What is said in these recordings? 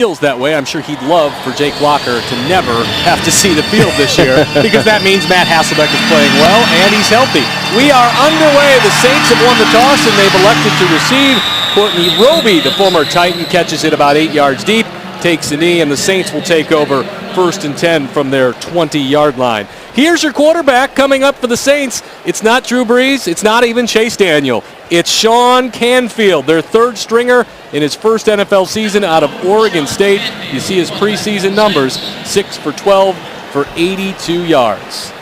feels that way. I'm sure he'd love for Jake Locker to never have to see the field this year because that means Matt Hasselbeck is playing well and he's healthy. We are underway. The Saints have won the toss and they've elected to receive. Courtney Roby, the former Titan, catches it about 8 yards deep, takes a knee, and the Saints will take over 1st and 10 from their 20-yard line. Here's your quarterback coming up for the Saints. It's not Drew Brees. It's not even Chase Daniel. It's Sean Canfield, their third stringer in his first NFL season out of Oregon State. You see his preseason numbers, 6 for 12 for 82 yards.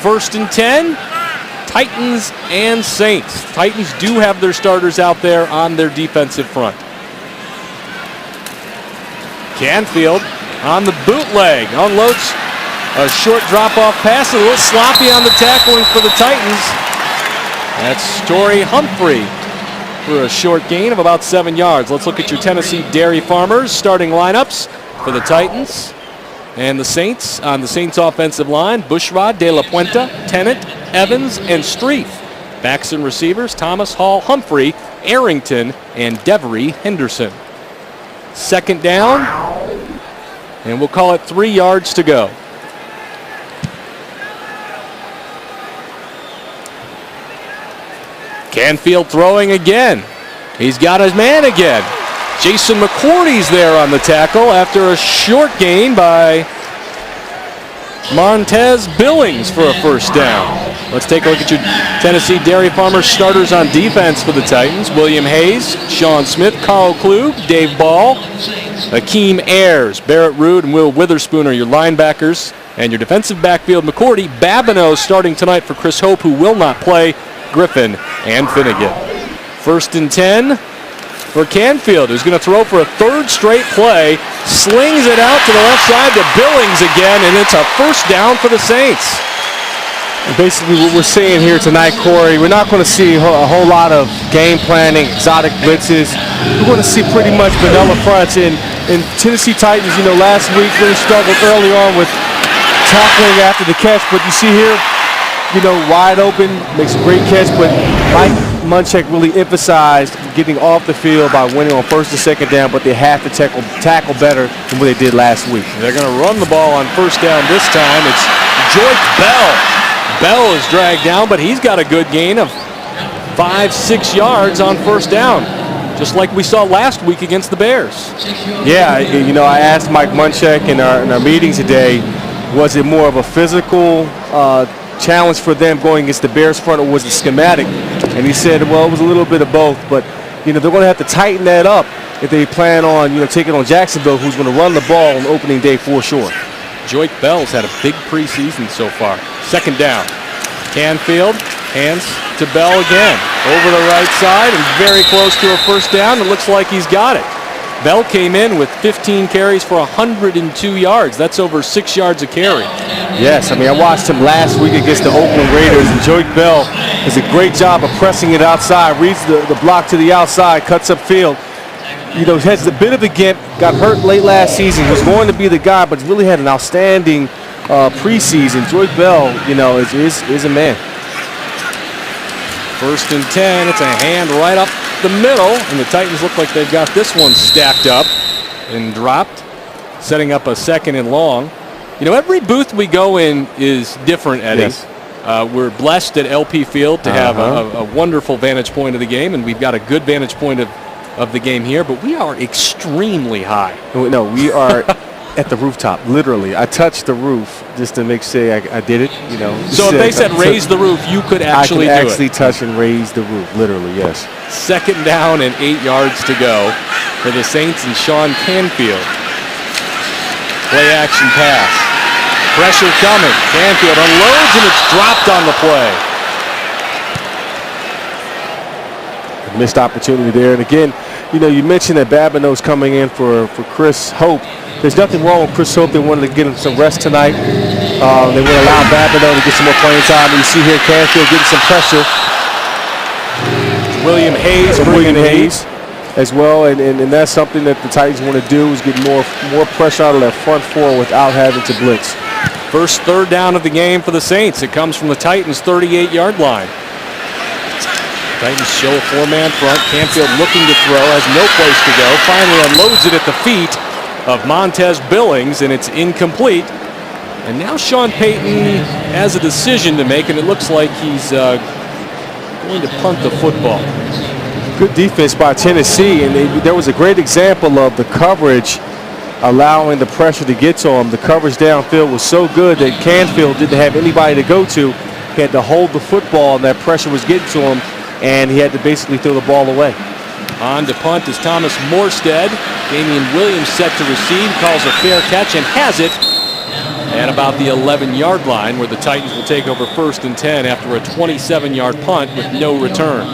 1st and 10, Titans and Saints. Titans do have their starters out there on their defensive front. Canfield on the bootleg, unloads a short drop-off pass, a little sloppy on the tackling for the Titans. That's Torrey Humphrey for a short gain of about 7 yards. Let's look at your Tennessee Dairy Farmers starting lineups for the Titans and the Saints. On the Saints offensive line, Bushrod, De La Puente, Tennant, Evans, and Streif. Backs and receivers, Thomas, Hall, Humphrey, Arrington, and Devery Henderson. 2nd down, and we'll call it 3 yards to go. Canfield throwing again. He's got his man again. Jason McCourty's there on the tackle after a short gain by Montez Billings for a 1st down. Let's take a look at your Tennessee Dairy Farmers starters on defense for the Titans. William Hayes, Sean Smith, Carl Klug, Dave Ball, Akeem Ayers, Barrett Rood, and Will Witherspoon are your linebackers. And your defensive backfield, McCourty, Babineau starting tonight for Chris Hope, who will not play, Griffin, and Finnegan. 1st and 10 for Canfield, who's going to throw for a 3rd straight play. Slings it out to the left side to Billings again, and it's a 1st down for the Saints. And basically what we're seeing here tonight, Corey, we're not going to see a whole lot of game planning, exotic blitzes. We're going to see pretty much vanilla fronts. And Tennessee Titans, last week really struggled early on with tackling after the catch, but you see here, wide open, makes a great catch, but Mike Munchak really emphasized getting off the field by winning on 1st and 2nd down, but they have to tackle better than what they did last week. They're going to run the ball on 1st down this time. It's Joyce Bell. Bell is dragged down, but he's got a good gain of 5-6 yards on 1st down, just like we saw last week against the Bears. Yeah, I asked Mike Munchak in our meeting today, was it more of a physical challenge for them going against the Bears front, or was it schematic? And he said, well, it was a little bit of both, but they're going to have to tighten that up if they plan on taking on Jacksonville, who's going to run the ball on opening day for sure. Joyce Bell's had a big preseason so far. 2nd down, Canfield hands to Bell again over the right side and very close to a 1st down. It looks like he's got it. Bell came in with 15 carries for 102 yards. That's over 6 yards a carry. Yes, I watched him last week against the Oakland Raiders, and Joyce Bell does a great job of pressing it outside, reads the block to the outside, cuts upfield. Has a bit of a gimp, got hurt late last season. He was going to be the guy, but really had an outstanding preseason. Joyce Bell, is a man. 1st and 10, it's a hand right up the middle, and the Titans look like they've got this one stacked up and dropped, setting up a 2nd and long. Every booth we go in is different, Eddie. Yes. We're blessed at LP Field to have a wonderful vantage point of the game, and we've got a good vantage point of the game here, but we are extremely high. No, we are at the rooftop, literally. I touched the roof just to make sure I did it, So if they said raise the roof, you could actually do it. I can actually touch and raise the roof, literally, yes. 2nd down and 8 yards to go for the Saints and Sean Canfield. Play action pass. Pressure coming. Canfield unloads and it's dropped on the play. Missed opportunity there. And again, you mentioned that Babineau's coming in for Chris Hope. There's nothing wrong with Chris Hope. They wanted to get him some rest tonight. They want to allow Babineau to get some more playing time. You see here Canfield getting some pressure. William Hayes, as well, and that's something that the Titans want to do, is get more pressure out of their front four without having to blitz. 1st 3rd down of the game for the Saints. It comes from the Titans' 38-yard line. Titans show a four-man front. Canfield looking to throw, has no place to go. Finally unloads it at the feet of Montez Billings, and it's incomplete. And now Sean Payton has a decision to make, and it looks like he's going to punt the football. Good defense by Tennessee, and there was a great example of the coverage allowing the pressure to get to him. The coverage downfield was so good that Canfield didn't have anybody to go to. He had to hold the football, and that pressure was getting to him, and he had to basically throw the ball away. On to punt is Thomas Morstead. Damian Williams set to receive, calls a fair catch, and has it at about the 11-yard line, where the Titans will take over 1st and 10 after a 27-yard punt with no return.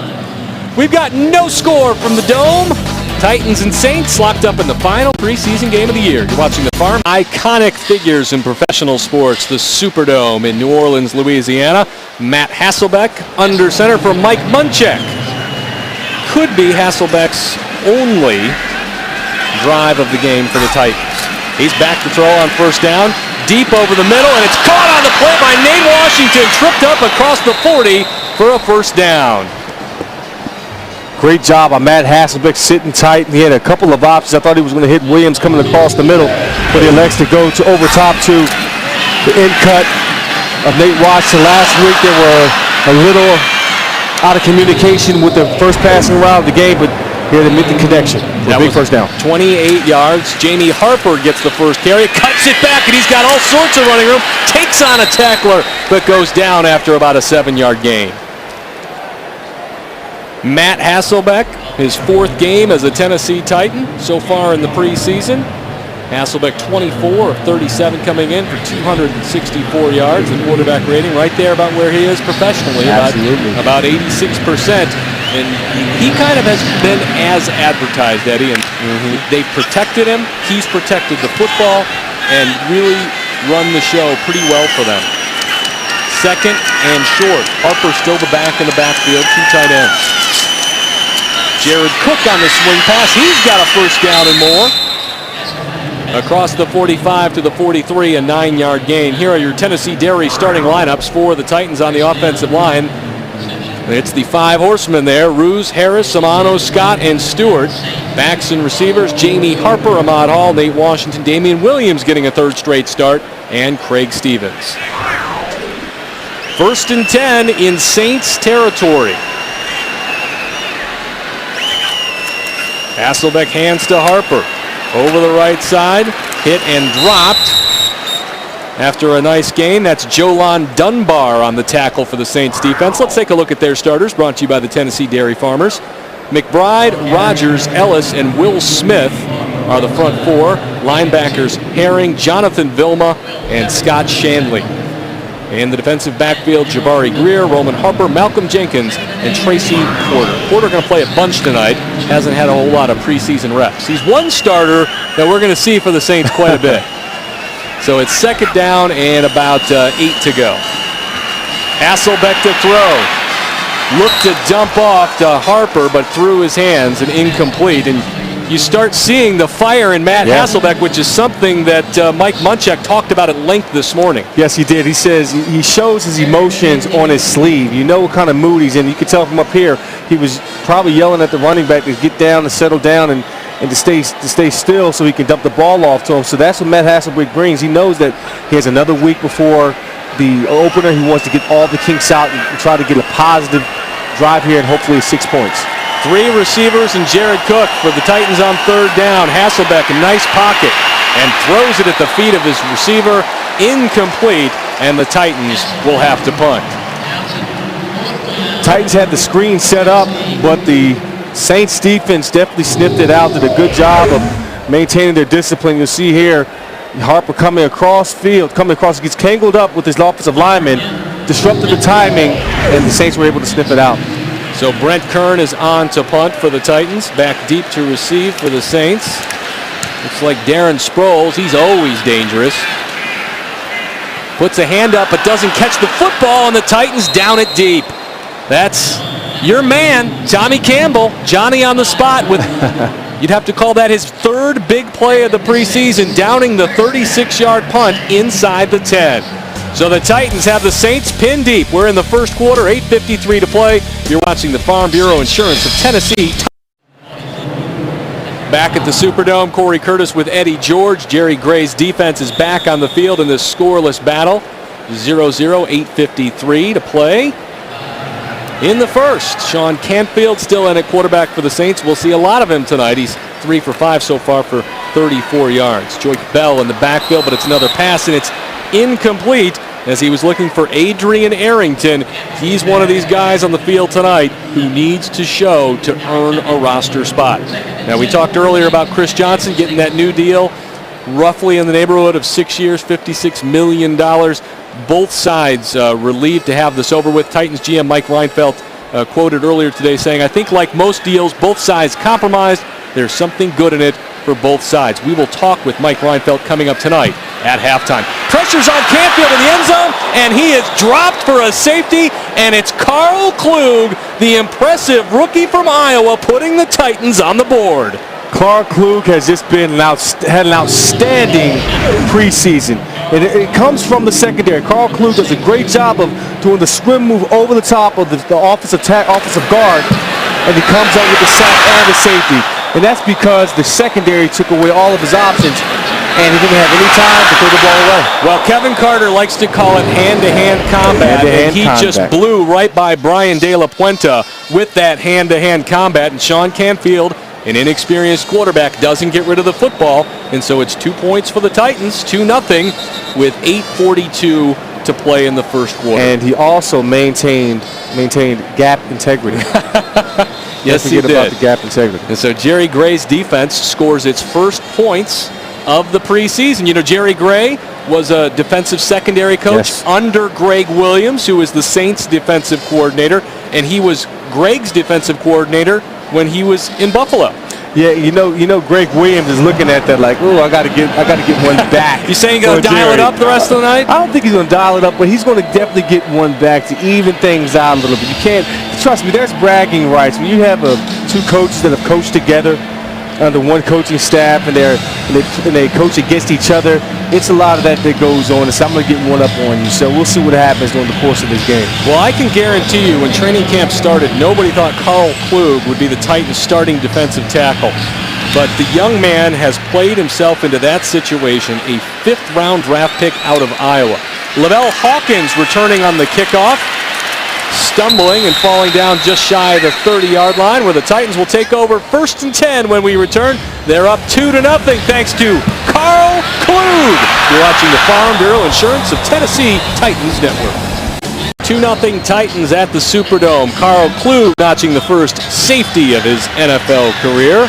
We've got no score from the Dome. Titans and Saints locked up in the final preseason game of the year. You're watching the Farm. Iconic figures in professional sports, the Superdome in New Orleans, Louisiana. Matt Hasselbeck under center for Mike Munchak. Could be Hasselbeck's only drive of the game for the Titans. He's back to throw on 1st down. Deep over the middle, and it's caught on the play by Nate Washington. Tripped up across the 40 for a 1st down. Great job on Matt Hasselbeck sitting tight. He had a couple of options. I thought he was going to hit Williams coming across the middle, but he elects to go to over top to the end cut of Nate Washington. Last week they were a little out of communication with the first passing route of the game, but here they make the connection. That big 1st down. 28 yards. Jamie Harper gets the first carry, cuts it back, and he's got all sorts of running room. Takes on a tackler, but goes down after about a 7-yard gain. Matt Hasselbeck, his 4th game as a Tennessee Titan so far in the preseason. Hasselbeck 24 of 37 coming in for 264 yards. The quarterback rating right there about where he is professionally, about 86%. And he kind of has been as advertised, Eddie, and they've protected him. He's protected the football and really run the show pretty well for them. 2nd and short. Harper still the back in the backfield, 2 tight ends. Jared Cook on the swing pass. He's got a 1st down and more. Across the 45 to the 43, a 9-yard gain. Here are your Tennessee Dairy starting lineups for the Titans on the offensive line. It's the 5 horsemen there: Ruse, Harris, Samano, Scott, and Stewart. Backs and receivers: Jamie Harper, Ahmad Hall, Nate Washington, Damian Williams getting a 3rd straight start, and Craig Stevens. 1st and 10 in Saints territory. Hasselbeck hands to Harper. Over the right side, hit and dropped. After a nice gain, that's Jolon Dunbar on the tackle for the Saints defense. Let's take a look at their starters, brought to you by the Tennessee Dairy Farmers. McBride, Rogers, Ellis, and Will Smith are the front 4. Linebackers Herring, Jonathan Vilma, and Scott Shanley. In the defensive backfield, Jabari Greer, Roman Harper, Malcolm Jenkins, and Tracy Porter. Porter going to play a bunch tonight. Hasn't had a whole lot of preseason reps. He's one starter that we're going to see for the Saints quite a bit. So it's 2nd down and about 8 to go. Hasselbeck to throw. Looked to dump off to Harper, but threw his hands and incomplete. And you start seeing the fire in Matt Hasselbeck, which is something that Mike Munchak talked about at length this morning. Yes, he did. He says he shows his emotions on his sleeve. You know what kind of mood he's in. You can tell from up here, he was probably yelling at the running back to get down, to settle down, and to stay still so he can dump the ball off to him. So that's what Matt Hasselbeck brings. He knows that he has another week before the opener. He wants to get all the kinks out and try to get a positive drive here and hopefully 6 points. 3 receivers and Jared Cook for the Titans on 3rd down. Hasselbeck, a nice pocket, and throws it at the feet of his receiver. Incomplete, and the Titans will have to punt. Titans had the screen set up, but the Saints defense definitely sniffed it out, did a good job of maintaining their discipline. You'll see here Harper coming across field, gets tangled up with his offensive lineman, disrupted the timing, and the Saints were able to sniff it out. So Brent Kern is on to punt for the Titans, back deep to receive for the Saints. Looks like Darren Sproles, he's always dangerous. Puts a hand up but doesn't catch the football, and the Titans down it deep. That's your man, Tommy Campbell, Johnny on the spot with, you'd have to call that his 3rd big play of the preseason, downing the 36-yard punt inside the 10. So the Titans have the Saints pinned deep. We're in the first quarter, 8:53 to play. You're watching the Farm Bureau Insurance of Tennessee. Back at the Superdome, Corey Curtis with Eddie George. Jerry Gray's defense is back on the field in this scoreless battle. 0-0, 8:53 to play. In the first, Sean Canfield still in at quarterback for the Saints. We'll see a lot of him tonight. He's 3 for 5 so far for 34 yards. Joyke Bell in the backfield, but it's another pass, and it's incomplete as he was looking for Adrian Arrington. He's one of these guys on the field tonight who needs to show to earn a roster spot. Now, we talked earlier about Chris Johnson getting that new deal, roughly in the neighborhood of 6 years, $56 million. Both sides relieved to have this over with. Titans GM Mike Reinfeldt quoted earlier today saying, "I think like most deals, both sides compromised. There's something good in it for both sides." We will talk with Mike Reinfeldt coming up tonight at halftime. Pressure's on Canfield in the end zone, and he is dropped for a safety, and it's Carl Klug, the impressive rookie from Iowa, putting the Titans on the board. Carl Klug has just been had an outstanding preseason. It comes from the secondary. Carl Klug does a great job of doing the swim move over the top of the offensive guard, and he comes up with the sack and the safety. And that's because the secondary took away all of his options, and he didn't have any time to throw the ball away. Well, Kevin Carter likes to call it hand-to-hand combat, and he just blew right by Brian De La Puente with that hand-to-hand combat, and Sean Canfield, an inexperienced quarterback, doesn't get rid of the football, and so it's 2 points for the Titans, 2-0, with 8:42 to play in the first quarter. And he also maintained gap integrity. Yes, he did. About the gap integrity. And so Jerry Gray's defense scores its first points of the preseason. You know, Jerry Gray was a defensive secondary coach under Greg Williams, who was the Saints defensive coordinator, and he was Greg's defensive coordinator when he was in Buffalo. Yeah, you know, Greg Williams is looking at that like, oh, I got to get one back. You saying he's going to dial it up the rest of the night? I don't think he's going to dial it up, but he's going to definitely get one back to even things out a little bit. You can't, trust me, there's bragging rights. When you have two coaches that have coached together under one coaching staff and they coach against each other, it's a lot of that goes on. So I'm going to get one up on you. So we'll see what happens during the course of this game. Well, I can guarantee you when training camp started, nobody thought Carl Klug would be the Titans' starting defensive tackle. But the young man has played himself into that situation, a 5th-round draft pick out of Iowa. Lavelle Hawkins returning on the kickoff, stumbling and falling down just shy of the 30-yard line, where the Titans will take over 1st and 10 when we return. They're up 2-0 thanks to Carl Klug. You're watching the Farm Bureau Insurance of Tennessee Titans Network. 2-0 Titans at the Superdome. Carl Klug notching the first safety of his NFL career.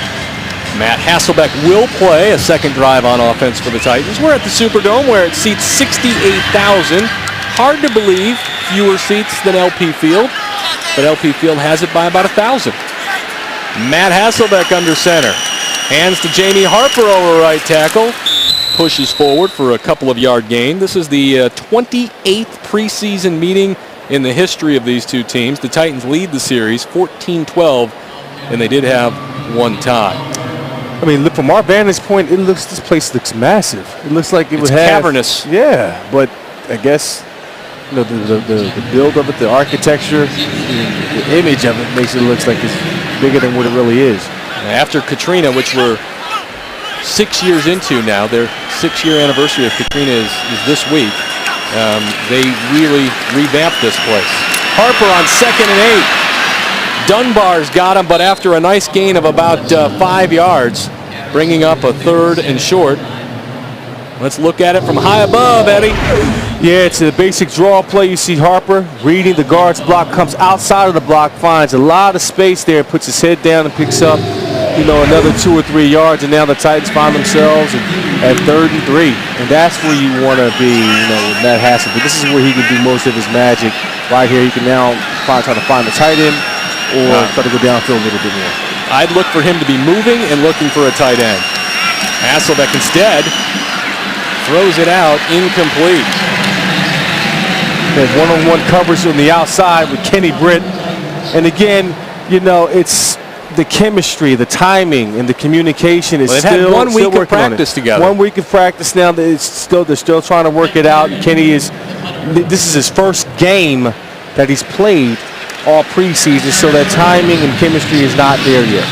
Matt Hasselbeck will play a second drive on offense for the Titans. We're at the Superdome where it seats 68,000. Hard to believe, fewer seats than LP Field, but LP Field has it by about 1,000. Matt Hasselbeck under center. Hands to Jamie Harper over right tackle. Pushes forward for a couple of yard gain. This is the 28th preseason meeting in the history of these two teams. The Titans lead the series 14-12, and they did have one tie. I mean, look, from our vantage point, this place looks massive. It looks like it would have cavernous. Yeah, but I guess you know the build of it, the architecture, the image of it makes it look like it's bigger than what it really is. After Katrina, which we're 6 years into now, their 6-year anniversary of Katrina is this week. They really revamped this place. Harper on 2nd and 8. Dunbar's got him, but after a nice gain of about 5 yards, bringing up a 3rd and short. Let's look at it from high above, Eddie. Yeah, it's a basic draw play. You see Harper reading the guard's block, comes outside of the block, finds a lot of space there, puts his head down and picks up, another 2 or 3 yards, and now the Titans find themselves at 3rd and 3. And that's where you want to be, with Matt Hasselbeck. This is where he can do most of his magic. Right here, he can now try to find the tight end or try to go downfield a little bit more. I'd look for him to be moving and looking for a tight end. Hasselbeck instead throws it out, incomplete. There's one-on-one coverage on the outside with Kenny Britt. And again, it's the chemistry, the timing, and the communication is they've still had 1 week working of practice together. 1 week of practice now. They're still trying to work it out. And Kenny this is his first game that he's played all preseason, so that timing and chemistry is not there yet.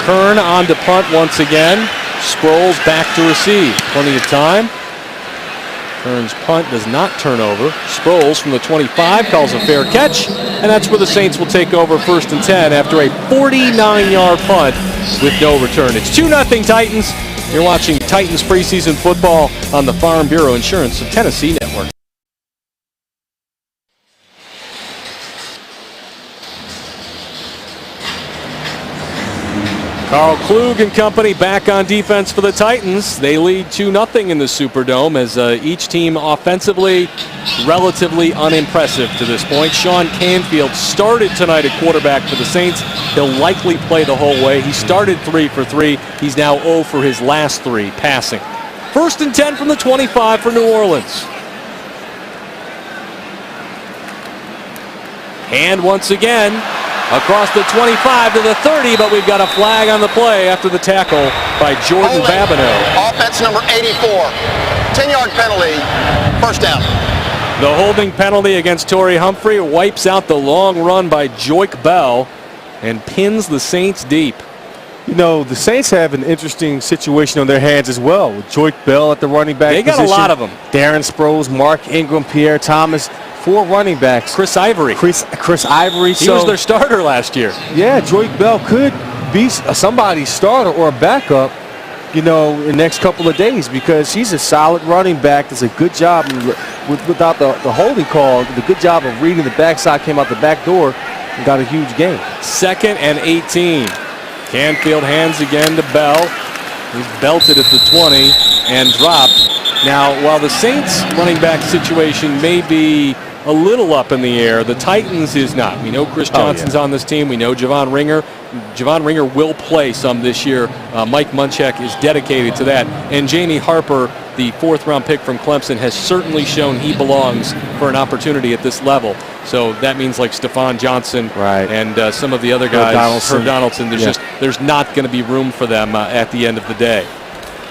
Kern on to punt once again. Sproles back to receive. Plenty of time. Kern's punt does not turn over. Sproles from the 25 calls a fair catch, and that's where the Saints will take over 1st and 10 after a 49-yard punt with no return. It's 2-0 Titans. You're watching Titans preseason football on the Farm Bureau Insurance of Tennessee Network. Carl Klug and company back on defense for the Titans. They lead 2-0 in the Superdome as each team offensively relatively unimpressive to this point. Sean Canfield started tonight at quarterback for the Saints. He'll likely play the whole way. He started 3 for 3. He's now 0 for his last 3 passing. 1st and 10 from the 25 for New Orleans. And once again, across the 25 to the 30, but we've got a flag on the play after the tackle by Jordan Babineau. Offense number 84. 10-yard penalty, 1st down. The holding penalty against Torrey Humphrey wipes out the long run by Joik Bell and pins the Saints deep. You know, the Saints have an interesting situation on their hands as well, with Joik Bell at the running back position. They got a lot of them. Darren Sproles, Mark Ingram, Pierre Thomas. 4 running backs. Chris Ivory. Chris Ivory. He was their starter last year. Yeah, Joik Bell could be somebody's starter or a backup, you know, in the next couple of days, because he's a solid running back. Does a good job without the holding call. Did a good job of reading the backside, came out the back door, and got a huge gain. 2nd and 18. Canfield hands again to Bell. He's belted at the 20 and dropped. Now, while the Saints running back situation may be a little up in the air, the Titans is not. We know Chris Johnson's on this team. We know Javon Ringer. Javon Ringer will play some this year. Mike Munchak is dedicated to that. And Jamie Harper, the 4th-round pick from Clemson, has certainly shown he belongs for an opportunity at this level. So that means like Stephon Johnson and some of the other guys, Herb Donaldson. There's not going to be room for them at the end of the day.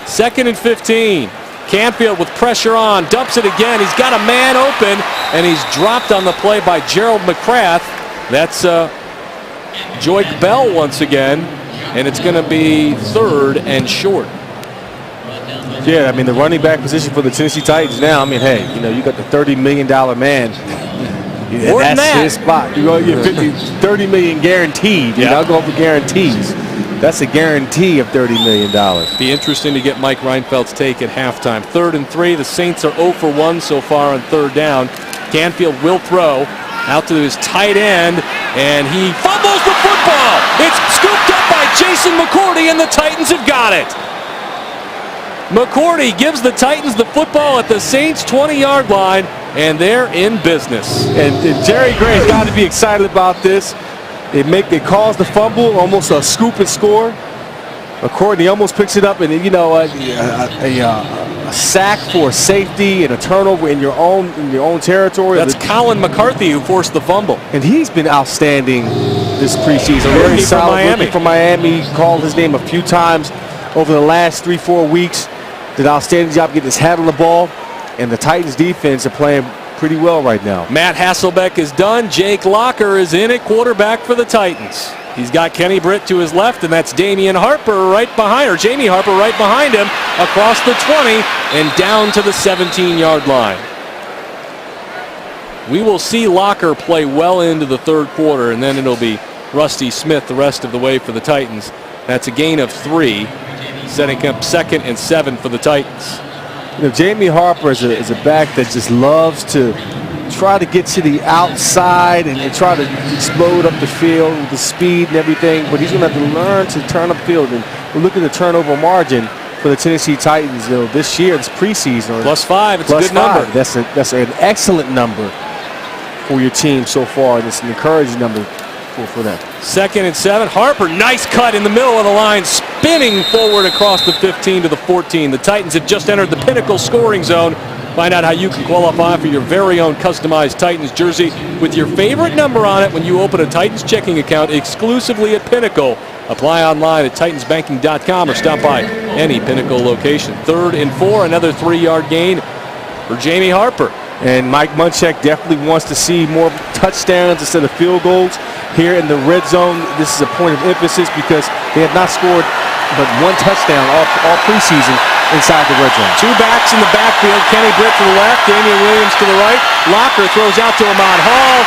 2nd and 15. Canfield with pressure on, dumps it again. He's got a man open, and he's dropped on the play by Gerald McCrath. That's Joik Bell once again, and it's going to be 3rd and short. Yeah, I mean, the running back position for the Tennessee Titans now, I mean, hey, you know, you got the $30 million man. More than that. His spot. You're going to get $30 million guaranteed. You're not going for guarantees. That's a guarantee of $30 million. Be interesting to get Mike Reinfeld's take at halftime. 3rd and 3. The Saints are 0 for 1 so far on 3rd down. Canfield will throw out to his tight end, and he fumbles the football. It's scooped up by Jason McCourty, and the Titans have got it. McCourty gives the Titans the football at the Saints' 20-yard line, and they're in business. And Jerry Gray's got to be excited about this. They cause the fumble, almost a scoop and score. McCourty almost picks it up, and you know a sack for safety and a turnover in your own territory. That's Colin McCarthy who forced the fumble, and he's been outstanding this preseason. Very solid. Rookie from Miami. Called his name a few times over the last 3-4 weeks. Did an outstanding job getting his hat on the ball, and the Titans defense are playing pretty well right now. Matt Hasselbeck is done. Jake Locker is in at quarterback for the Titans. He's got Kenny Britt to his left, and that's Damian Harper right behind, or Jamie Harper right behind him, across the 20 and down to the 17-yard line. We will see Locker play well into the 3rd quarter, and then it'll be Rusty Smith the rest of the way for the Titans. That's a gain of 3, setting up 2nd and 7 for the Titans. You know, Jamie Harper is a back that just loves to try to get to the outside and try to explode up the field with the speed and everything, but he's going to have to learn to turn upfield. And we're looking at the turnover margin for the Tennessee Titans, you know, this year. It's preseason. +5. It's a good number. That's an excellent number for your team so far, and it's an encouraging number for them. 2nd and 7. Harper, nice cut in the middle of the line, spinning forward across the 15 to the 14. The Titans have just entered the pinnacle scoring zone Find out how you can qualify for your very own customized Titans jersey with your favorite number on it when you open a Titans checking account exclusively at Pinnacle. Apply online at titansbanking.com or stop by any Pinnacle location. 3rd and 4, another 3-yard gain for Jamie Harper. And Mike Munchak definitely wants to see more touchdowns instead of field goals here in the red zone. This is a point of emphasis because they have not scored but 1 touchdown all preseason inside the red zone. 2 backs in the backfield. Kenny Britt to the left, Damian Williams to the right. Locker throws out to Ahmad Hall.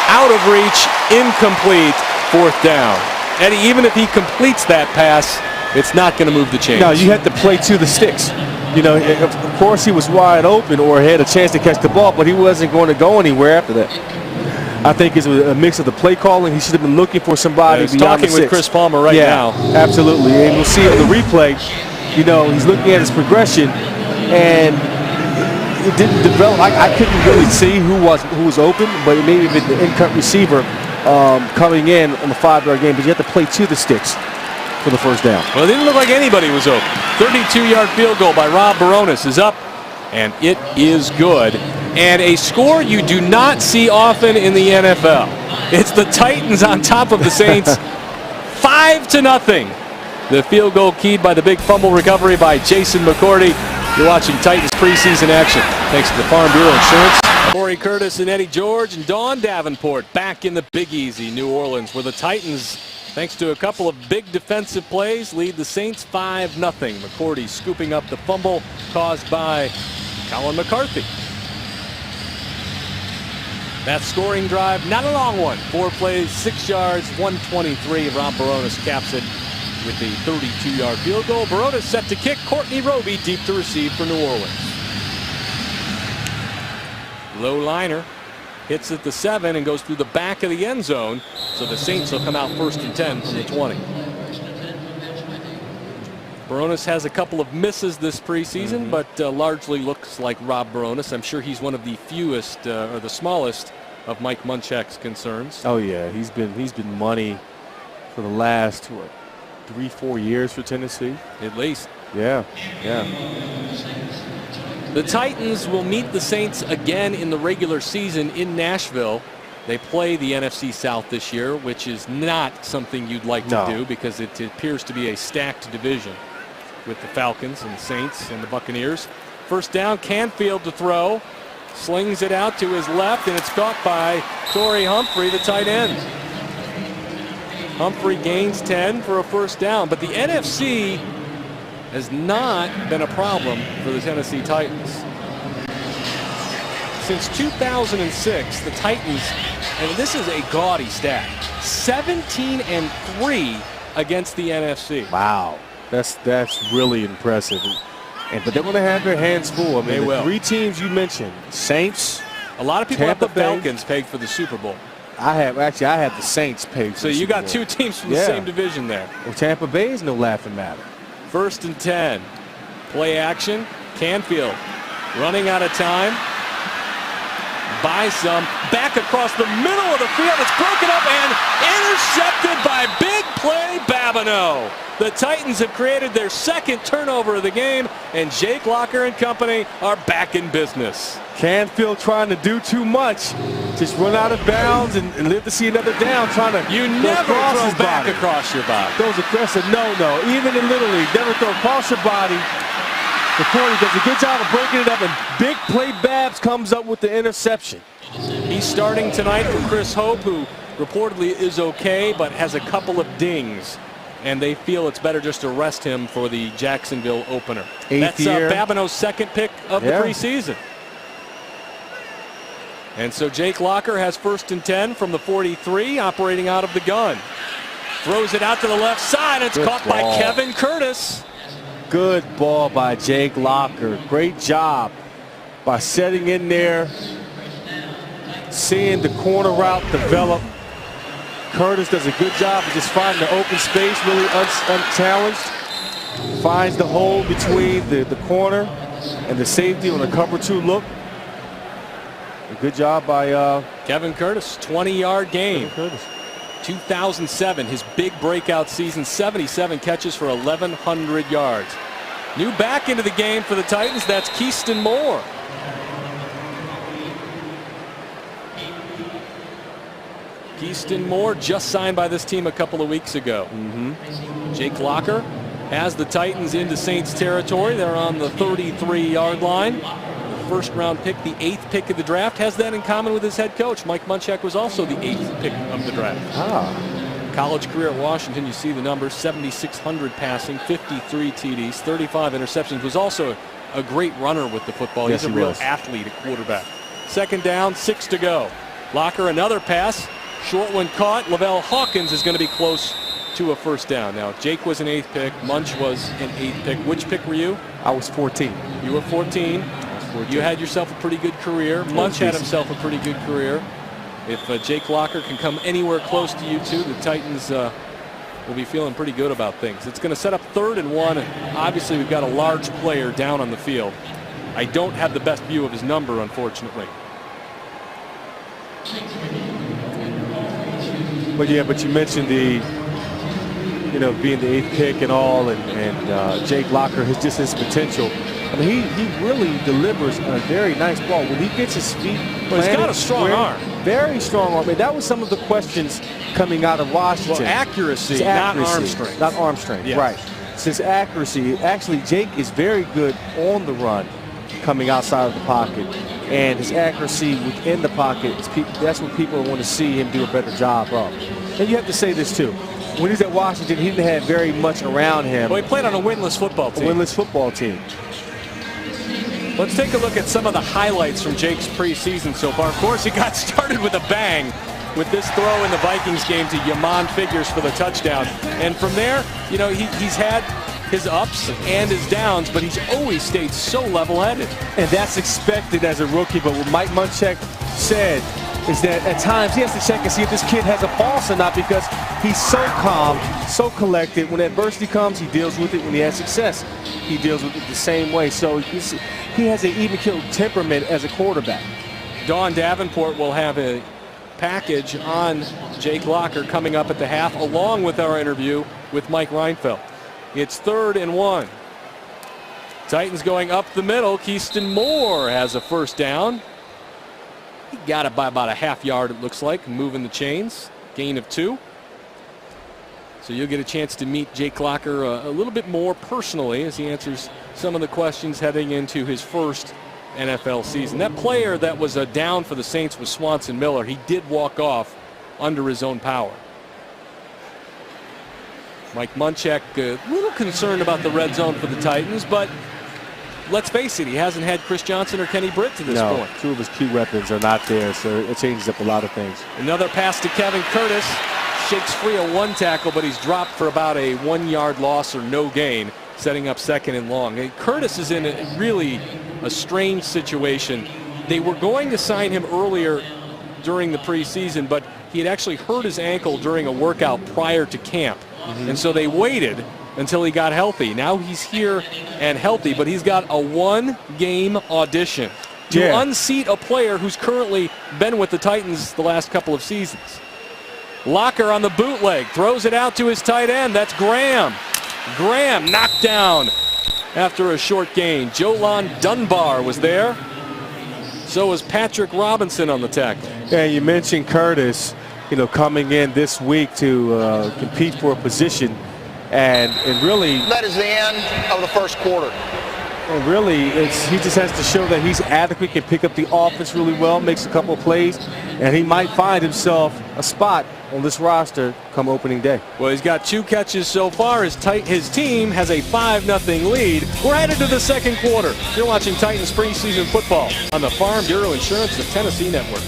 Out of reach, incomplete, 4th down. Eddie, even if he completes that pass, it's not going to move the chains. No, you have to play to the sticks. You know, of course he was wide open or had a chance to catch the ball, but he wasn't going to go anywhere after that. I think it's a mix of the play calling. He should have been looking for somebody he's beyond talking the 6. with Chris Palmer right now. Absolutely. And we'll see in the replay, you know, he's looking at his progression, and it didn't develop. I couldn't really see who was open, but it may have been the in-cut receiver coming in on the 5-yard game, but you have to play to the sticks for the 1st down. Well, it didn't look like anybody was open. 32-yard field goal by Rob Baronis is up, and it is good. And a score you do not see often in the NFL. It's the Titans on top of the Saints, 5-0. The field goal keyed by the big fumble recovery by Jason McCourty. You're watching Titans preseason action thanks to the Farm Bureau Insurance. Corey Curtis and Eddie George and Dawn Davenport back in the Big Easy, New Orleans, where the Titans, thanks to a couple of big defensive plays, lead the Saints 5-0. McCourty scooping up the fumble caused by Colin McCarthy. That scoring drive, not a long one. 4 plays, 6 yards, 123. Rob Baronis caps it with the 32-yard field goal. Baronis set to kick. Courtney Roby deep to receive for New Orleans. Low liner hits at the 7 and goes through the back of the end zone. So the Saints will come out 1st and 10 from the 20. Baronis has a couple of misses this preseason, but largely looks like Rob Baronis. I'm sure he's one of the fewest or the smallest of Mike Munchak's concerns. Oh yeah, he's been money for the last 3-4 years for Tennessee, at least. Yeah. The Titans will meet the Saints again in the regular season in Nashville. They play the NFC South this year, which is not something you'd like to do because it appears to be a stacked division with the Falcons and the Saints and the Buccaneers. 1st down, Canfield to throw. Slings it out to his left, and it's caught by Torrey Humphrey, the tight end. Humphrey gains 10 for a 1st down, but the NFC has not been a problem for the Tennessee Titans. Since 2006, the Titans, and this is a gaudy stat, 17-3 against the NFC. Wow, that's really impressive. But they're going to have their hands full. I mean, they will. 3 teams you mentioned, Saints. A lot of people Tampa have the Falcons pegged for the Super Bowl. I have the Saints pegged. So you got 2 teams from the same division there. Well, Tampa Bay is no laughing matter. 1st and 10. Play action. Canfield running out of time. By some. Back across the middle of the field. It's broken up and intercepted by big play Babineau. The Titans have created their 2nd turnover of the game, and Jake Locker and company are back in business. Canfield trying to do too much. Just run out of bounds and live to see another down. You never throw back across your body. Those aggressive, no. Even in Little League, never throw across your body. McCourty does a good job of breaking it up, and big play Babs comes up with the interception. He's starting tonight for Chris Hope, who reportedly is okay, but has a couple of dings. And they feel it's better just to rest him for the Jacksonville opener. That's Babineau's 2nd pick of the preseason. And so Jake Locker has 1st and 10 from the 43, operating out of the gun. Throws it out to the left side. It's caught by Kevin Curtis. Good ball by Jake Locker. Great job by setting in there, seeing the corner route develop. Curtis does a good job of just finding the open space, really unchallenged. Finds the hole between the corner and the safety on a cover 2 look. A good job by Kevin Curtis, 20-yard game. 2007, his big breakout season, 77 catches for 1,100 yards. New back into the game for the Titans. That's Keyston Moore. Keyston Moore just signed by this team a couple of weeks ago. Jake Locker has the Titans into Saints territory. They're on the 33-yard line. The first-round pick, the 8th pick of the draft, has that in common with his head coach. Mike Munchak was also the 8th pick of the draft. College career at Washington, you see the numbers, 7,600 passing, 53 TDs, 35 interceptions. Was also a great runner with the football. Yes, He's a he real was. athlete at quarterback. Second down, 6 to go. Locker, another pass. Short one caught. Lavelle Hawkins is going to be close to a first down. Now, Jake was an 8th pick. Munch was an 8th pick. Which pick were you? I was 14. You were 14. You had yourself a pretty good career. Munch had himself a pretty good career. If Jake Locker can come anywhere close to you two, the Titans will be feeling pretty good about things. It's going to set up 3rd and 1. And obviously, we've got a large player down on the field. I don't have the best view of his number, unfortunately. But yeah, but you mentioned the, being the 8th pick and all, and Jake Locker has just his potential. I mean, he really delivers a very nice ball when he gets his feet. Well, he's got a strong arm. Very strong arm. And that was some of the questions coming out of Washington. Well, accuracy, not arm strength. Not arm strength, yes. Right. Since accuracy, actually Jake is very good on the run, coming outside of the pocket. And his accuracy within the pocket, that's what people want to see him do a better job of. And you have to say this too. When he's at Washington, he didn't have very much around him. Well, he played on a winless football team. A winless football team. Let's take a look at some of the highlights from Jake's preseason so far. Of course, he got started with a bang with this throw in the Vikings game to Yamon Figures for the touchdown. And from there, he's had his ups and his downs, but he's always stayed so level-headed. And that's expected as a rookie. But what Mike Munchak said is that at times he has to check and see if this kid has a pulse or not, because he's so calm, so collected. When adversity comes, he deals with it. When he has success, he deals with it the same way. So he has an even-keeled temperament as a quarterback. Dawn Davenport will have a package on Jake Locker coming up at the half, along with our interview with Mike Reinfeldt. It's 3rd and 1. Titans going up the middle. Keyston Moore has a first down. He got it by about a half yard, it looks like, moving the chains. Gain of 2. So you'll get a chance to meet Jake Locker a little bit more personally as he answers some of the questions heading into his first NFL season. That player that was down for the Saints was Swanson Miller. He did walk off under his own power. Mike Munchak a little concerned about the red zone for the Titans, but let's face it, he hasn't had Chris Johnson or Kenny Britt to this point. 2 of his key weapons are not there, so it changes up a lot of things. Another pass to Kevin Curtis. Shakes free a 1 tackle, but he's dropped for about a 1-yard loss or no gain, setting up 2nd and long. And Curtis is in really a strange situation. They were going to sign him earlier during the preseason, but he had actually hurt his ankle during a workout prior to camp. And so they waited until he got healthy. Now he's here and healthy, but he's got a 1-game audition to unseat a player who's currently been with the Titans the last couple of seasons. Locker on the bootleg, throws it out to his tight end. That's Graham. Graham knocked down after a short gain. Jolon Dunbar was there. So was Patrick Robinson on the tackle. Yeah, you mentioned Curtis, coming in this week to compete for a position, and really That is the end of the first quarter. And really, he just has to show that he's adequate, can pick up the offense really well, makes a couple of plays, and he might find himself a spot on this roster come opening day. Well, he's got 2 catches so far. His team has a 5-0 lead. We're headed to the second quarter. You're watching Titans preseason football on the Farm Bureau Insurance of Tennessee Network.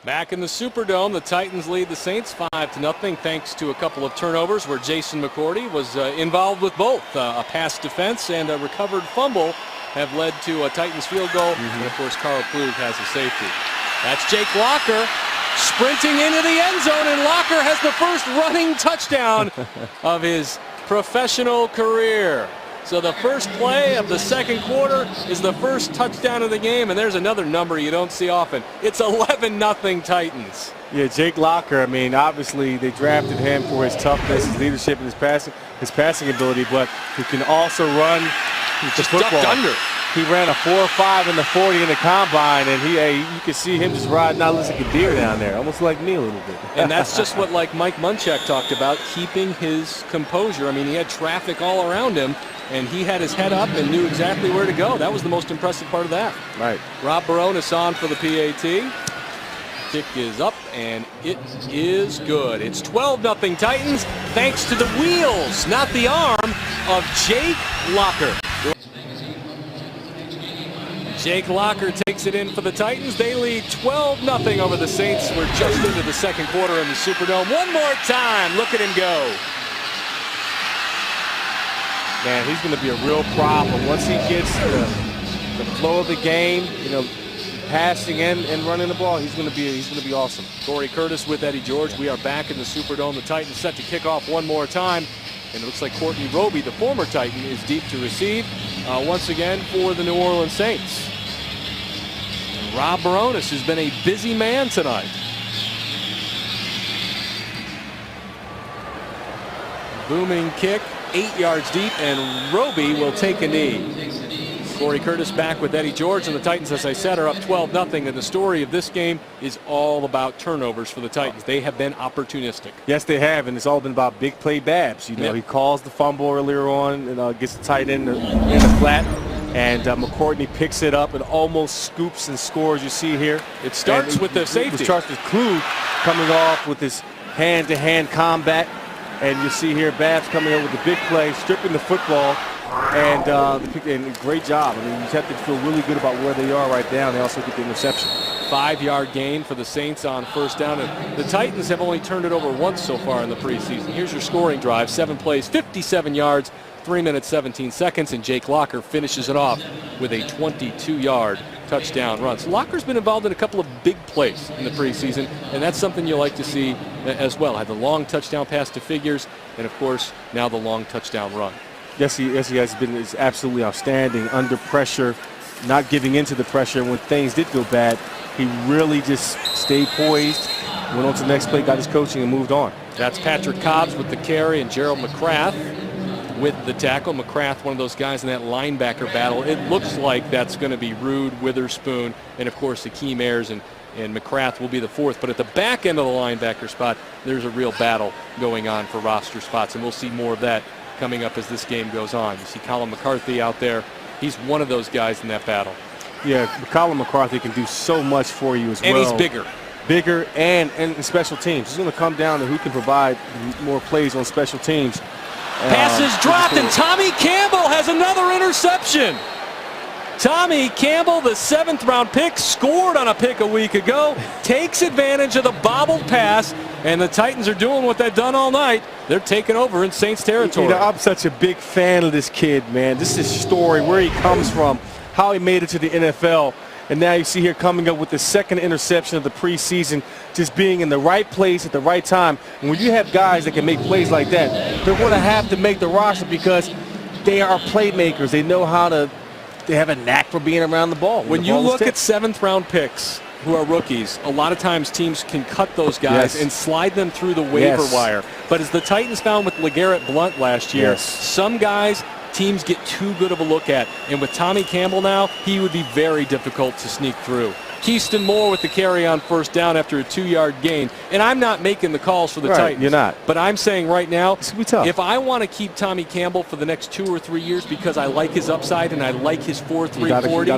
Back in the Superdome, the Titans lead the Saints 5-0 thanks to a couple of turnovers where Jason McCourty was involved with both. A pass defense and a recovered fumble have led to a Titans field goal. And, of course, Carl Klug has a safety. That's Jake Locker sprinting into the end zone, and Locker has the first running touchdown of his professional career. So the first play of the second quarter is the first touchdown of the game, and there's another number you don't see often. It's 11-0 Titans. Yeah, Jake Locker, I mean, obviously they drafted him for his toughness, his leadership, and his passing ability, but he can also run the football. Ducked under. He ran a 4.5 in the 40 in the combine, and you can see him just riding out like a deer down there, almost like me a little bit. And that's just what Mike Munchak talked about, keeping his composure. I mean, he had traffic all around him, and he had his head up and knew exactly where to go. That was the most impressive part of that. Right. Rob Baronis on for the PAT. Kick is up, and it is good. It's 12-0 Titans, thanks to the wheels, not the arm, of Jake Locker. Jake Locker takes it in for the Titans. They lead 12-0 over the Saints. We're just into the second quarter in the Superdome. One more time. Look at him go. Man, he's going to be a real problem once he gets the flow of the game, passing and running the ball. He's going to be awesome. Corey Curtis with Eddie George. We are back in the Superdome. The Titans set to kick off one more time. And it looks like Courtney Roby, the former Titan, is deep to receive once again for the New Orleans Saints. And Rob Baronis has been a busy man tonight. Booming kick, 8 yards deep, and Roby will take a knee. Corey Curtis back with Eddie George, and the Titans, as I said, are up 12-0. And the story of this game is all about turnovers for the Titans. They have been opportunistic. Yes, they have, and it's all been about big play Babs. Yep. He calls the fumble earlier on and gets the tight end in the flat. And McCourtney picks it up and almost scoops and scores. You see here. It starts with the safety. It starts with Klug coming off with his hand-to-hand combat. And you see here Babs coming up with the big play, stripping the football. And great job. I mean, you have to feel really good about where they are right now. They also get the interception. 5-yard gain for the Saints on first down. And the Titans have only turned it over once so far in the preseason. Here's your scoring drive. 7 plays, 57 yards, 3 minutes, 17 seconds. And Jake Locker finishes it off with a 22-yard touchdown run. So Locker's been involved in a couple of big plays in the preseason, and that's something you like to see as well. Had the long touchdown pass to Figures, and of course, now the long touchdown run. Yes, he has been absolutely outstanding under pressure, not giving into the pressure. When things did go bad, he really just stayed poised, went on to the next play, got his coaching, and moved on. That's Patrick Cobbs with the carry and Gerald McCrath with the tackle. McCrath, one of those guys in that linebacker battle. It looks like that's going to be Rude, Witherspoon, and of course Akeem Ayers and McCrath will be the fourth. But at the back end of the linebacker spot, there's a real battle going on for roster spots, and we'll see more of that coming up as this game goes on. You see Colin McCarthy out there. He's one of those guys in that battle. Yeah, Colin McCarthy can do so much for you as well. And he's bigger. Bigger and in special teams. It's going to come down to who can provide more plays on special teams. Passes dropped, and Tommy Campbell has another interception. Tommy Campbell, the 7th-round pick, scored on a pick a week ago, takes advantage of the bobbled pass, and the Titans are doing what they've done all night. They're taking over in Saints territory. I'm such a big fan of this kid, man. This is his story, where he comes from, how he made it to the NFL, and now you see here coming up with the second interception of the preseason, just being in the right place at the right time. And when you have guys that can make plays like that, they're going to have to make the roster because they are playmakers. They know how to. They have a knack for being around the ball. When you look at 7th-round picks who are rookies, a lot of times teams can cut those guys and slide them through the waiver wire. But as the Titans found with LeGarrette Blount last year, some guys teams get too good of a look at. And with Tommy Campbell now, he would be very difficult to sneak through. Keyston Moore with the carry on first down after a 2-yard gain. And I'm not making the calls for the Titans. You're not. But I'm saying right now, it's gonna be tough. If I want to keep Tommy Campbell for the next 2 or 3 years because I like his upside and I like his 4.3 40. You got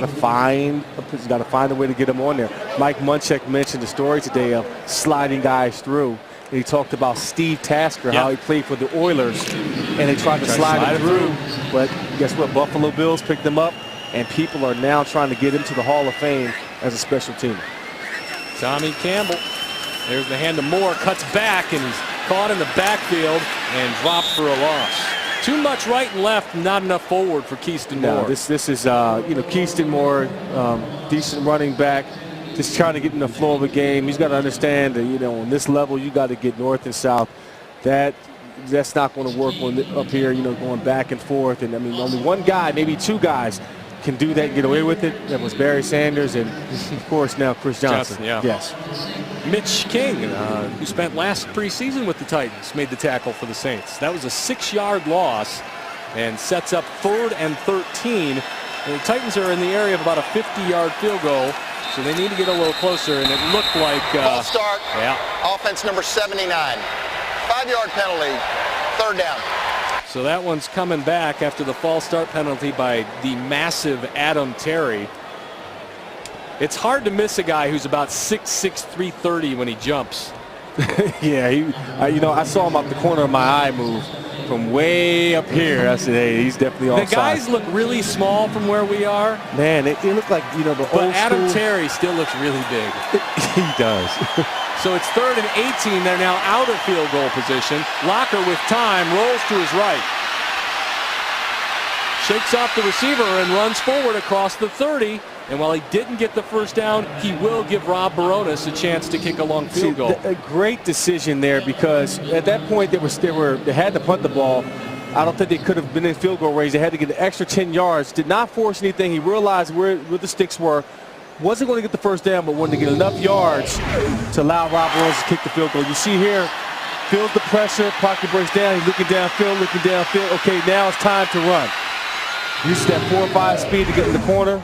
to find a way to get him on there. Mike Munchak mentioned the story today of sliding guys through. And he talked about Steve Tasker, how he played for the Oilers, and they tried to slide him through. But guess what? Buffalo Bills picked him up, and people are now trying to get him to the Hall of Fame as a special teamer. Tommy Campbell, there's the hand to Moore, cuts back, and he's caught in the backfield and dropped for a loss. Too much right and left, not enough forward for Keyston Moore. This is Keyston Moore, decent running back, just trying to get in the flow of a game. He's got to understand that on this level you got to get north and south. That that's not going to work up here, going back and forth. And I mean, only one guy, maybe two guys, can do that and get away with it. That was Barry Sanders and, of course, now Chris Johnson. Yeah. Yes. Mitch King, who spent last preseason with the Titans, made the tackle for the Saints. That was a 6-yard loss and sets up 3rd and 13. And the Titans are in the area of about a 50-yard field goal, so they need to get a little closer, and it looked like... Ball start, yeah. Offense number 79. 5-yard penalty, 3rd down. So that one's coming back after the false start penalty by the massive Adam Terry. It's hard to miss a guy who's about 6'6", 330 when he jumps. Yeah, I saw him up the corner of my eye move from way up here. I said, hey, he's definitely offside. The guys look really small from where we are. Man, they look like, the old school. But Adam Terry still looks really big. He does. So it's 3rd and 18. They're now out of field goal position. Locker with time rolls to his right. Shakes off the receiver and runs forward across the 30. And while he didn't get the first down, he will give Rob Baronis a chance to kick a long field goal. A great decision there, because at that point they had to punt the ball. I don't think they could have been in field goal range. They had to get the extra 10 yards. Did not force anything. He realized where the sticks were. Wasn't going to get the first down, but wanted to get enough yards to allow Rob Baronis to kick the field goal. You see here, feels the pressure, pocket breaks down. He's looking downfield. Okay, now it's time to run. Uses that 4-5 speed to get in the corner,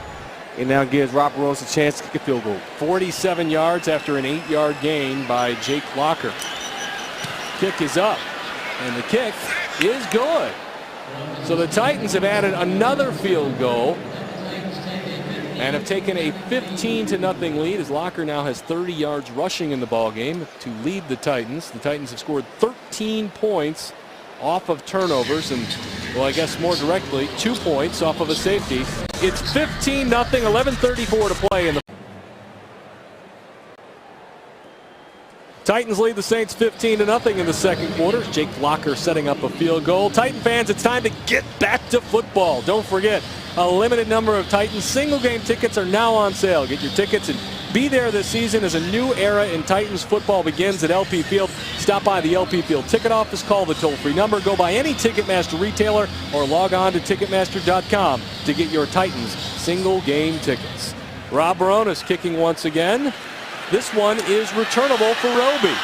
and now gives Rob Baronis a chance to kick a field goal. 47 yards after an 8-yard gain by Jake Locker. Kick is up, and the kick is good. So the Titans have added another field goal and have taken a 15-0 lead, as Locker now has 30 yards rushing in the ball game to lead the Titans. The Titans have scored 13 points off of turnovers, and, well, I guess more directly, 2 points off of a safety. It's 15-0, 11:34 to play in the Titans lead the Saints 15-0 in the second quarter. Jake Locker setting up a field goal. Titan fans, it's time to get back to football. Don't forget, a limited number of Titans single game tickets are now on sale. Get your tickets and be there this season as a new era in Titans football begins at LP Field. Stop by the LP Field ticket office, call the toll-free number, go by any Ticketmaster retailer, or log on to Ticketmaster.com to get your Titans single game tickets. Rob Baronis kicking once again. This one is returnable for Roby.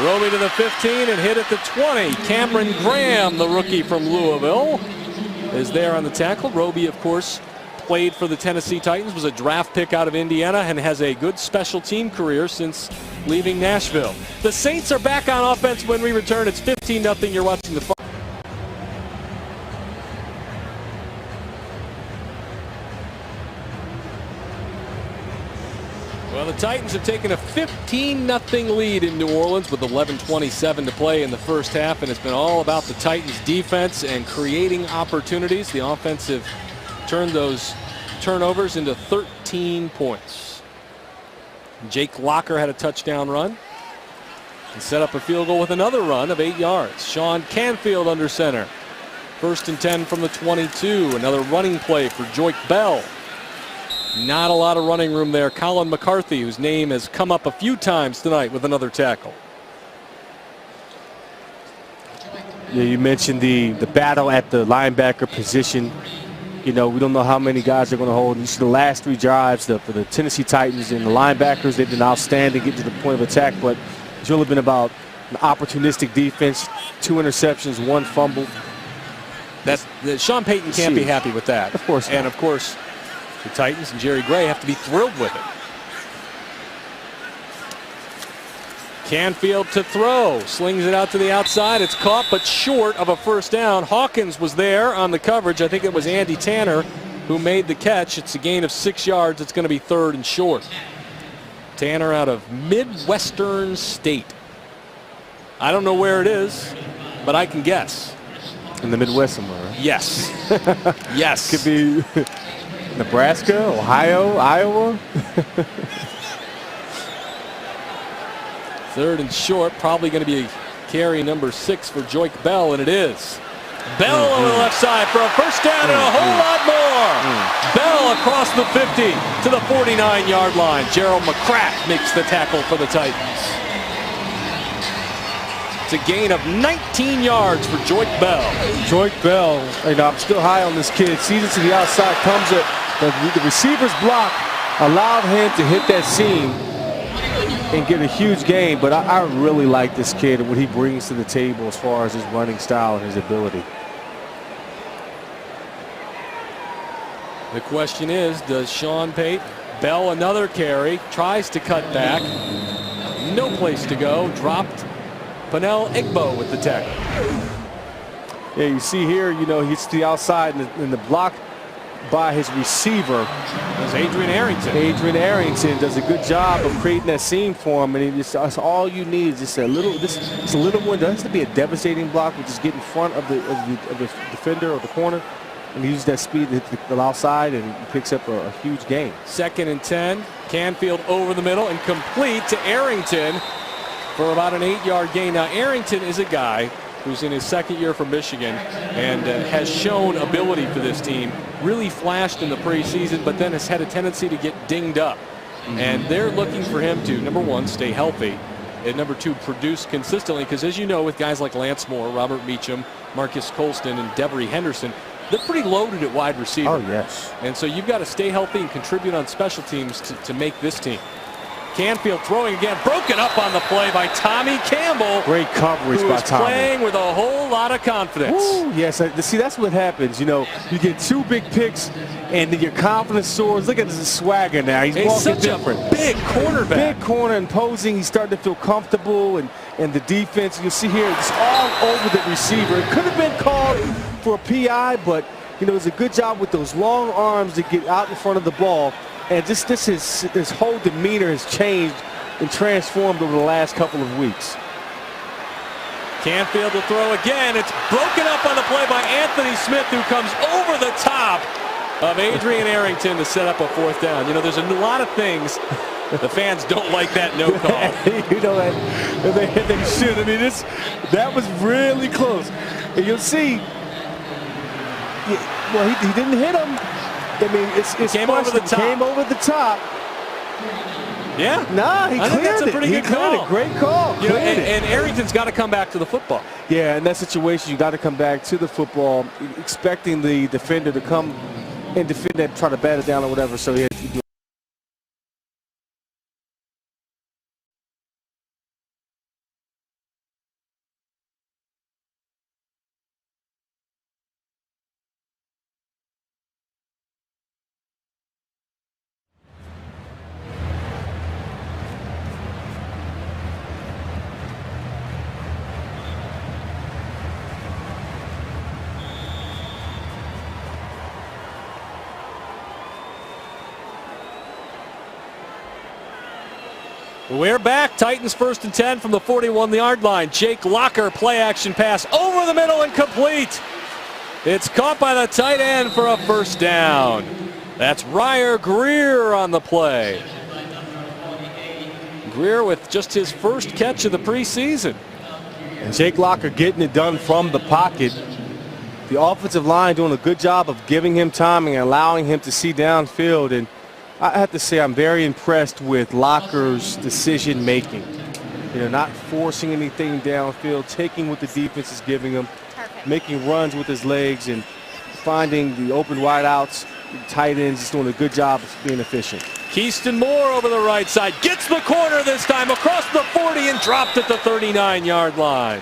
Roby to the 15 and hit at the 20. Cameron Graham, the rookie from Louisville, is there on the tackle. Roby, of course, played for the Tennessee Titans, was a draft pick out of Indiana, and has a good special team career since leaving Nashville. The Saints are back on offense when we return. It's 15-0. You're watching the Well, the Titans have taken a 15-0 lead in New Orleans with 11:27 to play in the first half, and it's been all about the Titans' defense and creating opportunities. The offense have turned those turnovers into 13 points. Jake Locker had a touchdown run and set up a field goal with another run of 8 yards. Sean Canfield under center. 1st and 10 from the 22. Another running play for Joik Bell. Not a lot of running room there. Colin McCarthy, whose name has come up a few times tonight, with another tackle. Yeah, you mentioned the battle at the linebacker position. We don't know how many guys they're going to hold. You see the last 3 drives for the Tennessee Titans and the linebackers. They've been outstanding getting to the point of attack, but it's really been about an opportunistic defense. 2 interceptions, 1 fumble. Sean Payton can't be happy with that. Of course not. And, of course, the Titans and Jerry Gray have to be thrilled with it. Canfield to throw. Slings it out to the outside. It's caught, but short of a first down. Hawkins was there on the coverage. I think it was Andy Tanner who made the catch. It's a gain of 6 yards. It's going to be 3rd and short. Tanner out of Midwestern State. I don't know where it is, but I can guess. In the Midwest somewhere, right? Yes. Yes. Could be Nebraska, Ohio, Iowa. 3rd and short, probably going to be carry number 6 for Joik Bell, and it is. Bell on the left side for a first down and a whole lot more. Bell across the 50 to the 49-yard line. Gerald McCrath makes the tackle for the Titans. It's a gain of 19 yards for Joyke Bell. Joyke Bell, I'm still high on this kid. Sees it to the outside, comes up. The receiver's block allowed him to hit that seam and get a huge gain. But I really like this kid and what he brings to the table as far as his running style and his ability. The question is, does Sean Pate Bell another carry, tries to cut back, no place to go, dropped Pernell Igbo with the tackle. Yeah, you see here, he's to the outside in the block by his receiver. That's Adrian Arrington. Adrian Arrington does a good job of creating that seam for him, and that's all you need is just a little one. Doesn't have to be a devastating block, but just get in front of the defender or the corner and use that speed to hit the outside, and he picks up a huge gain. 2nd and 10. Canfield over the middle and complete to Arrington for about an 8-yard gain. Now, Arrington is a guy who's in his 2nd year for Michigan and has shown ability for this team. Really flashed in the preseason, but then has had a tendency to get dinged up. And they're looking for him to, number one, stay healthy, and number two, produce consistently. Because as you know, with guys like Lance Moore, Robert Meacham, Marcus Colston, and Devery Henderson, they're pretty loaded at wide receiver. Oh, yes. And so you've got to stay healthy and contribute on special teams to make this team. Canfield throwing again, broken up on the play by Tommy Campbell. Great coverage by Tommy. Playing with a whole lot of confidence. Ooh, yes, see, that's what happens. You get 2 big picks, and then your confidence soars. Look at his swagger now. He's walking such different. A big cornerback. Big corner, imposing. He's starting to feel comfortable, and the defense, you'll see here, it's all over the receiver. It could have been called for a PI, but it's a good job with those long arms to get out in front of the ball. And just this whole demeanor has changed and transformed over the last couple of weeks. Canfield will throw again. It's broken up on the play by Anthony Smith, who comes over the top of Adrian Arrington to set up a 4th down. There's a lot of things the fans don't like that no call. They should. I mean, that was really close. And you'll see, well, he didn't hit him. I mean, it's came over the top. Came over the top. Yeah. Nah, he I think that's a pretty good call. Great call. And Arrington's got to come back to the football. Yeah, in that situation, you got to come back to the football, expecting the defender to come and defend it, try to bat it down or whatever. So he had to do. We're back. Titans 1st and 10 from the 41-yard line. Jake Locker, play action pass over the middle and complete. It's caught by the tight end for a 1st down. That's Ryer Greer on the play. Greer with just his 1st catch of the preseason. And Jake Locker getting it done from the pocket. The offensive line doing a good job of giving him timing and allowing him to see downfield. And I have to say I'm very impressed with Locker's decision making. Not forcing anything downfield, taking what the defense is giving him, making runs with his legs, and finding the open wideouts. Tight ends, just doing a good job of being efficient. Keyston Moore over the right side, gets the corner this time across the 40 and dropped at the 39-yard line.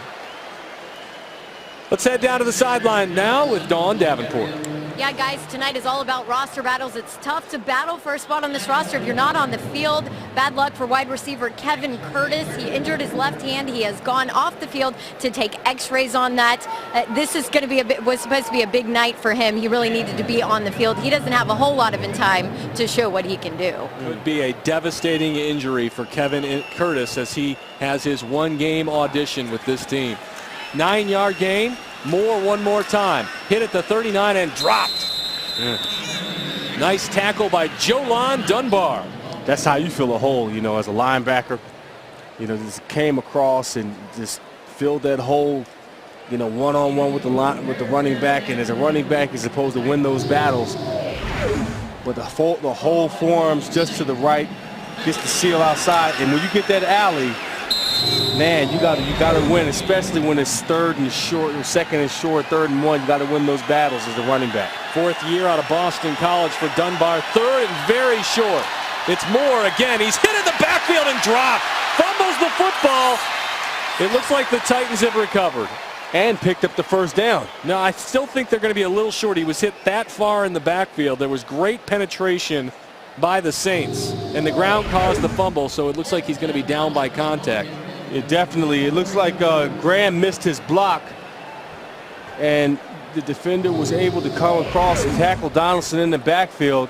Let's head down to the sideline now with Dawn Davenport. Yeah, guys, tonight is all about roster battles. It's tough to battle for a spot on this roster if you're not on the field. Bad luck for wide receiver Kevin Curtis. He injured his left hand. He has gone off the field to take x-rays on that. This is going to be was supposed to be a big night for him. He really needed to be on the field. He doesn't have a whole lot of time to show what he can do. It would be a devastating injury for Kevin Curtis as he has his 1-game audition with this team. 9-yard gain. Moore one more time. Hit at the 39 and dropped. Nice tackle by Jolon Dunbar. That's how you fill a hole, as a linebacker. Just came across and just filled that hole, one-on-one with the running back. And as a running back, you're supposed to win those battles. But the hole forms just to the right, gets the seal outside. And when you get that alley, Man, you gotta win, especially when it's third and short, or second and short, third and one. You gotta win those battles as a running back. Fourth year out of Boston College for Dunbar. Third and very short. It's Moore again. He's hit in the backfield and dropped. Fumbles the football. It looks like the Titans have recovered. And picked up the first down. No, I still think they're going to be a little short. He was hit that far in the backfield. There was great penetration by the Saints, and the ground caused the fumble, so it looks like he's going to be down by contact. It definitely. It looks like Graham missed his block, and the defender was able to come across and tackle Donaldson in the backfield,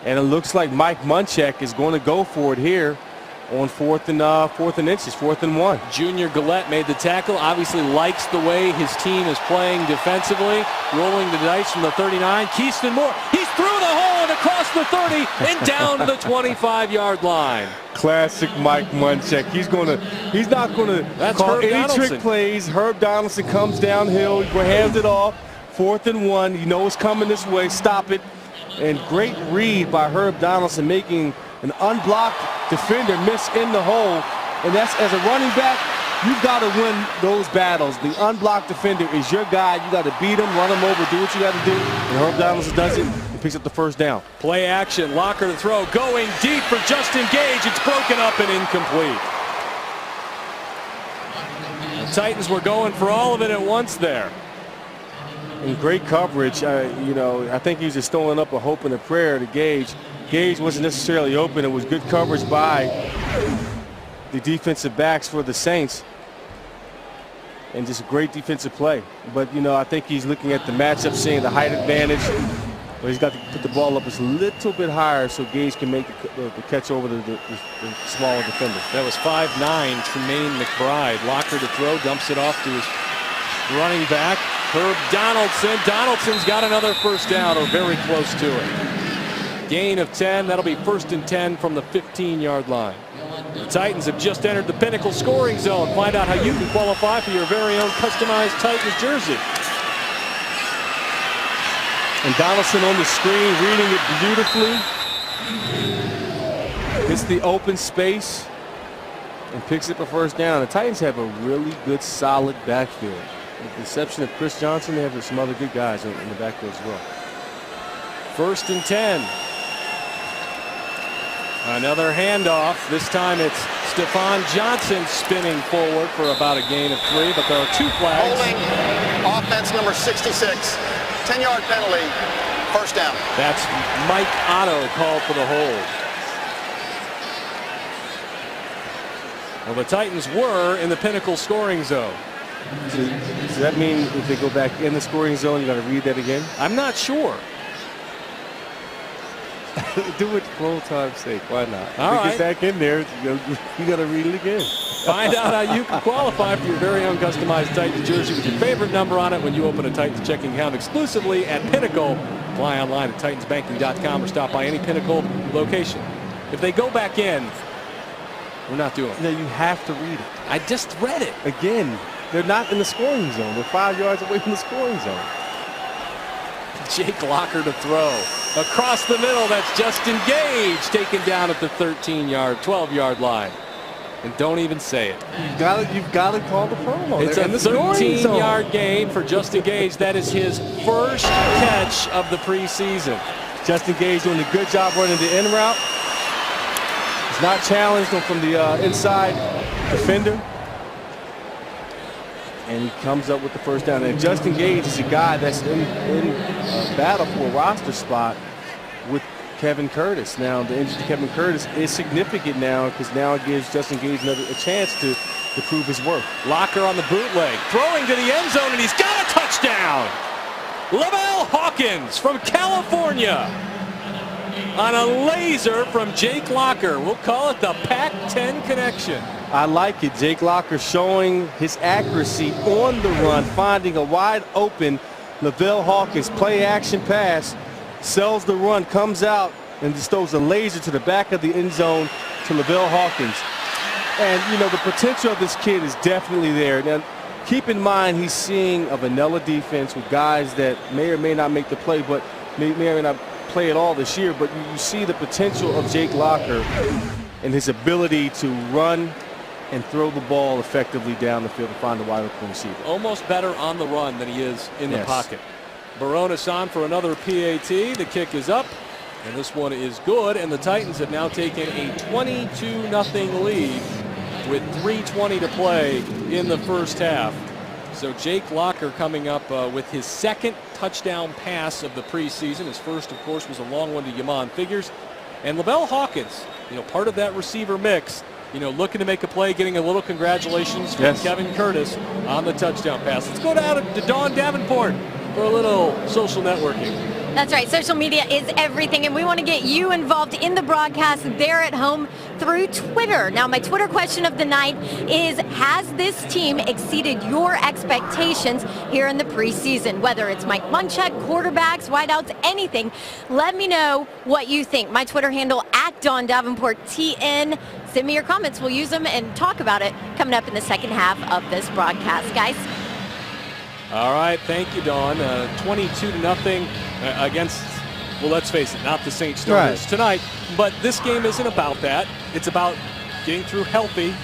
and it looks like Mike Munchak is going to go for it here on fourth and inches, 4th and 1. Junior Gillette made the tackle. Obviously likes the way his team is playing defensively. Rolling the dice from the 39. Keyston Moore. He's through the hole and across the 30 and down to the 25-yard line. Classic Mike Munchak. He's not gonna call Herb any Donaldson. trick plays. Herb Donaldson comes downhill. He hands it off. 4th and 1. You know it's coming this way. Stop it. And great read by Herb Donaldson, making an unblocked defender miss in the hole. And that's, as a running back, you've got to win those battles. The unblocked defender is your guy. You got to beat him, run him over, do what you got to do. And Herb Donaldson does it and picks up the first down. Play action. Locker to throw. Going deep for Justin Gage. It's broken up and incomplete. The Titans were going for all of it at once there. And great coverage. I think he was just throwing up a hope and a prayer to Gage. Gage wasn't necessarily open. It was good coverage by the defensive backs for the Saints. And just a great defensive play. But, I think he's looking at the matchup, seeing the height advantage. But he's got to put the ball up just a little bit higher so Gage can make the catch over the smaller defender. That was 5'9", Tremaine McBride. Locker to throw, dumps it off to his running back, Herb Donaldson. Donaldson's got another first down, or very close to it. Gain of 10. That'll be 1st and 10 from the 15-yard line. The Titans have just entered the Pinnacle scoring zone. Find out how you can qualify for your very own customized Titans jersey. And Donaldson on the screen, reading it beautifully. Hits the open space and picks up a first down. The Titans have a really good, solid backfield. With the exception of Chris Johnson, they have some other good guys in the backfield as well. 1st and 10. Another handoff. This time it's Stephon Johnson spinning forward for about a gain of 3, but there are 2 flags. Holding offense number 66. 10-yard penalty. First down. That's Mike Otto called for the hold. Well, the Titans were in the Pinnacle scoring zone. Does that mean if they go back in the scoring zone, you got to read that again? I'm not sure. Do it for old time's sake. Why not? All right. Get back in there. You got to read it again. Find out how you can qualify for your very own customized Titans jersey with your favorite number on it when you open a Titans checking account exclusively at Pinnacle. Apply online at TitansBanking.com or stop by any Pinnacle location. If they go back in, we're not doing it. No, you have to read it. I just read it. Again, they're not in the scoring zone. They're 5 yards away from the scoring zone. Jake Locker to throw. Across the middle, that's Justin Gage taken down at the 12-yard line. And don't even say it. You've got to call the promo. It's a 13-yard gain for Justin Gage. That is his first catch of the preseason. Justin Gage doing a good job running the in route. He's not challenged from the inside defender. And he comes up with the first down. And Justin Gage is a guy that's in battle for a roster spot with Kevin Curtis. Now, the injury to Kevin Curtis is significant now because now it gives Justin Gage a chance to prove his worth. Locker on the bootleg, throwing to the end zone, and he's got a touchdown. Lavelle Hawkins from California on a laser from Jake Locker. We'll call it the Pac-10 connection. I like it. Jake Locker showing his accuracy on the run, finding a wide open Lavelle Hawkins play action pass, sells the run, comes out, and just throws a laser to the back of the end zone to Lavelle Hawkins. And, the potential of this kid is definitely there. Now, keep in mind he's seeing a vanilla defense with guys that may or may not make the play, but may or may not play at all this year. But you see the potential of Jake Locker and his ability to run and throw the ball effectively down the field to find the wide open receiver. Almost better on the run than he is in the pocket. Baronis on for another PAT. The kick is up, and this one is good, and the Titans have now taken a 22-0 lead with 3:20 to play in the first half. So Jake Locker coming up with his second touchdown pass of the preseason. His first, of course, was a long one to Yamon Figures. And Lavelle Hawkins, part of that receiver mix, looking to make a play, getting a little congratulations from Kevin Curtis on the touchdown pass. Let's go down to Dawn Davenport for a little social networking. That's right. Social media is everything, and we want to get you involved in the broadcast there at home through Twitter. Now, my Twitter question of the night is, has this team exceeded your expectations here in the preseason? Whether it's Mike Munchak, quarterbacks, wideouts, anything, let me know what you think. My Twitter handle at Dawn Davenport TN. Send me your comments. We'll use them and talk about it coming up in the second half of this broadcast, guys. All right, thank you, Dawn. 22-0 against, well, let's face it, not the Saint starters tonight. But this game isn't about that. It's about getting through healthy,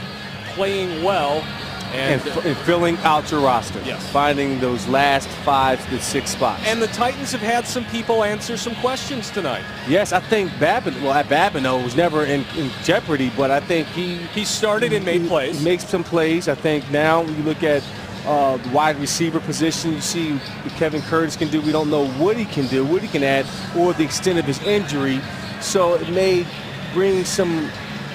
playing well, and filling out your roster. Yes. Finding those last 5 to 6 spots. And the Titans have had some people answer some questions tonight. Yes, I think Babineau was never in jeopardy, but I think he started and made plays. He makes some plays. I think now when you look at the wide receiver position, you see what Kevin Curtis can do. We don't know what he can do, what he can add, or the extent of his injury. So it may bring some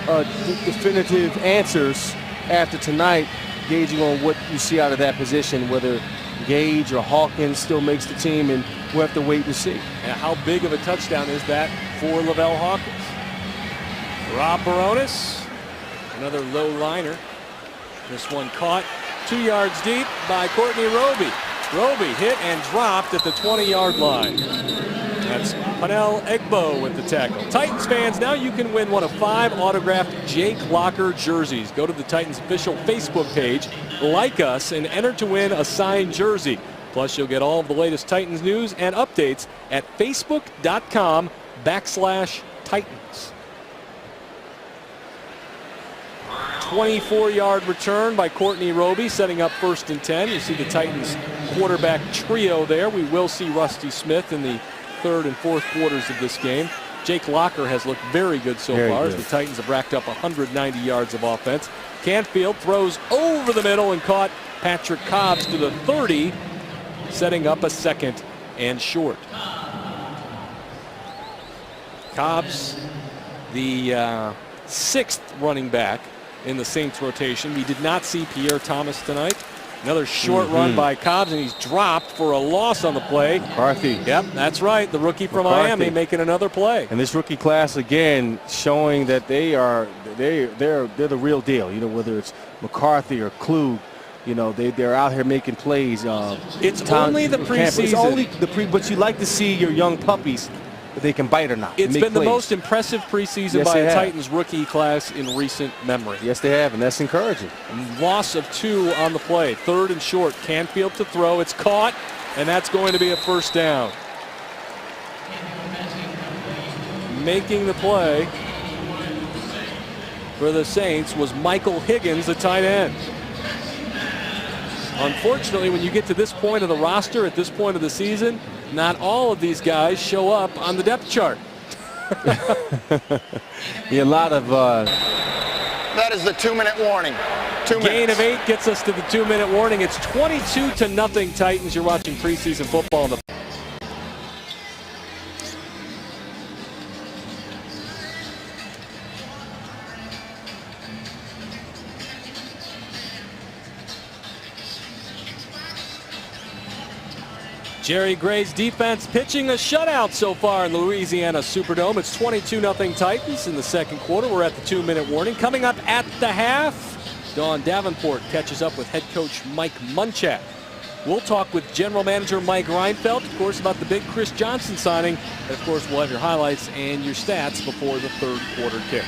definitive answers after tonight, gauging on what you see out of that position, whether Gage or Hawkins still makes the team, and we'll have to wait and see. And how big of a touchdown is that for Lavelle Hawkins? Rob Baronis, another low liner. This one caught 2 yards deep by Courtney Roby. Roby hit and dropped at the 20-yard line. That's Panel Egbo with the tackle. Titans fans, now you can win one of 5 autographed Jake Locker jerseys. Go to the Titans official Facebook page, like us, and enter to win a signed jersey. Plus, you'll get all of the latest Titans news and updates at facebook.com/Titans. 24-yard return by Courtney Roby, setting up 1st and 10. You see the Titans quarterback trio there. We will see Rusty Smith in the 3rd and 4th quarters of this game. Jake Locker has looked very good so far as the Titans have racked up 190 yards of offense. Canfield throws over the middle and caught Patrick Cobbs to the 30, setting up a 2nd and short. Cobbs, the 6th running back in the Saints rotation. We did not see Pierre Thomas tonight. Another short run by Cobbs, and he's dropped for a loss on the play. McCarthy. Yep, that's right. The rookie from Miami making another play. And this rookie class again showing that they're the real deal. Whether it's McCarthy or Klug, they're out here making plays. It's only the preseason. It's only but you like to see your young puppies, if they can bite or not. It's been the most impressive preseason by a Titans rookie class in recent memory. Yes, they have, and that's encouraging. Loss of 2 on the play. 3rd and short. Canfield to throw. It's caught, and that's going to be a 1st down. Making the play for the Saints was Michael Higgins, the tight end. Unfortunately, when you get to this point of the roster, at this point of the season, not all of these guys show up on the depth chart. A lot of... That is the 2-minute warning. 2 minutes. Gain of 8 gets us to the 2-minute warning. It's 22-0 Titans. You're watching preseason football on the... Jerry Gray's defense pitching a shutout so far in the Louisiana Superdome. It's 22-0 Titans in the 2nd quarter. We're at the 2-minute warning. Coming up at the half, Dawn Davenport catches up with head coach Mike Munchak. We'll talk with general manager Mike Reinfeldt, of course, about the big Chris Johnson signing. And, of course, we'll have your highlights and your stats before the 3rd quarter kick.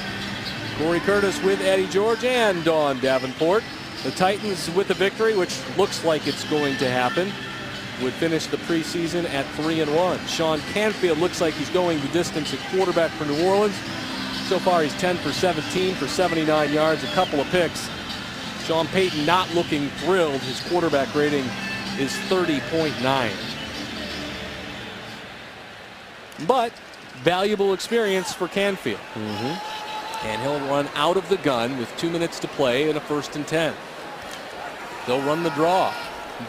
Corey Curtis with Eddie George and Dawn Davenport. The Titans with a victory, which looks like it's going to happen, would finish the preseason at 3-1. Sean Canfield looks like he's going the distance at quarterback for New Orleans. So far, he's 10 for 17 for 79 yards, a couple of picks. Sean Payton not looking thrilled. His quarterback rating is 30.9. But valuable experience for Canfield. And he'll run out of the gun with 2 minutes to play in a 1st and 10. They'll run the draw.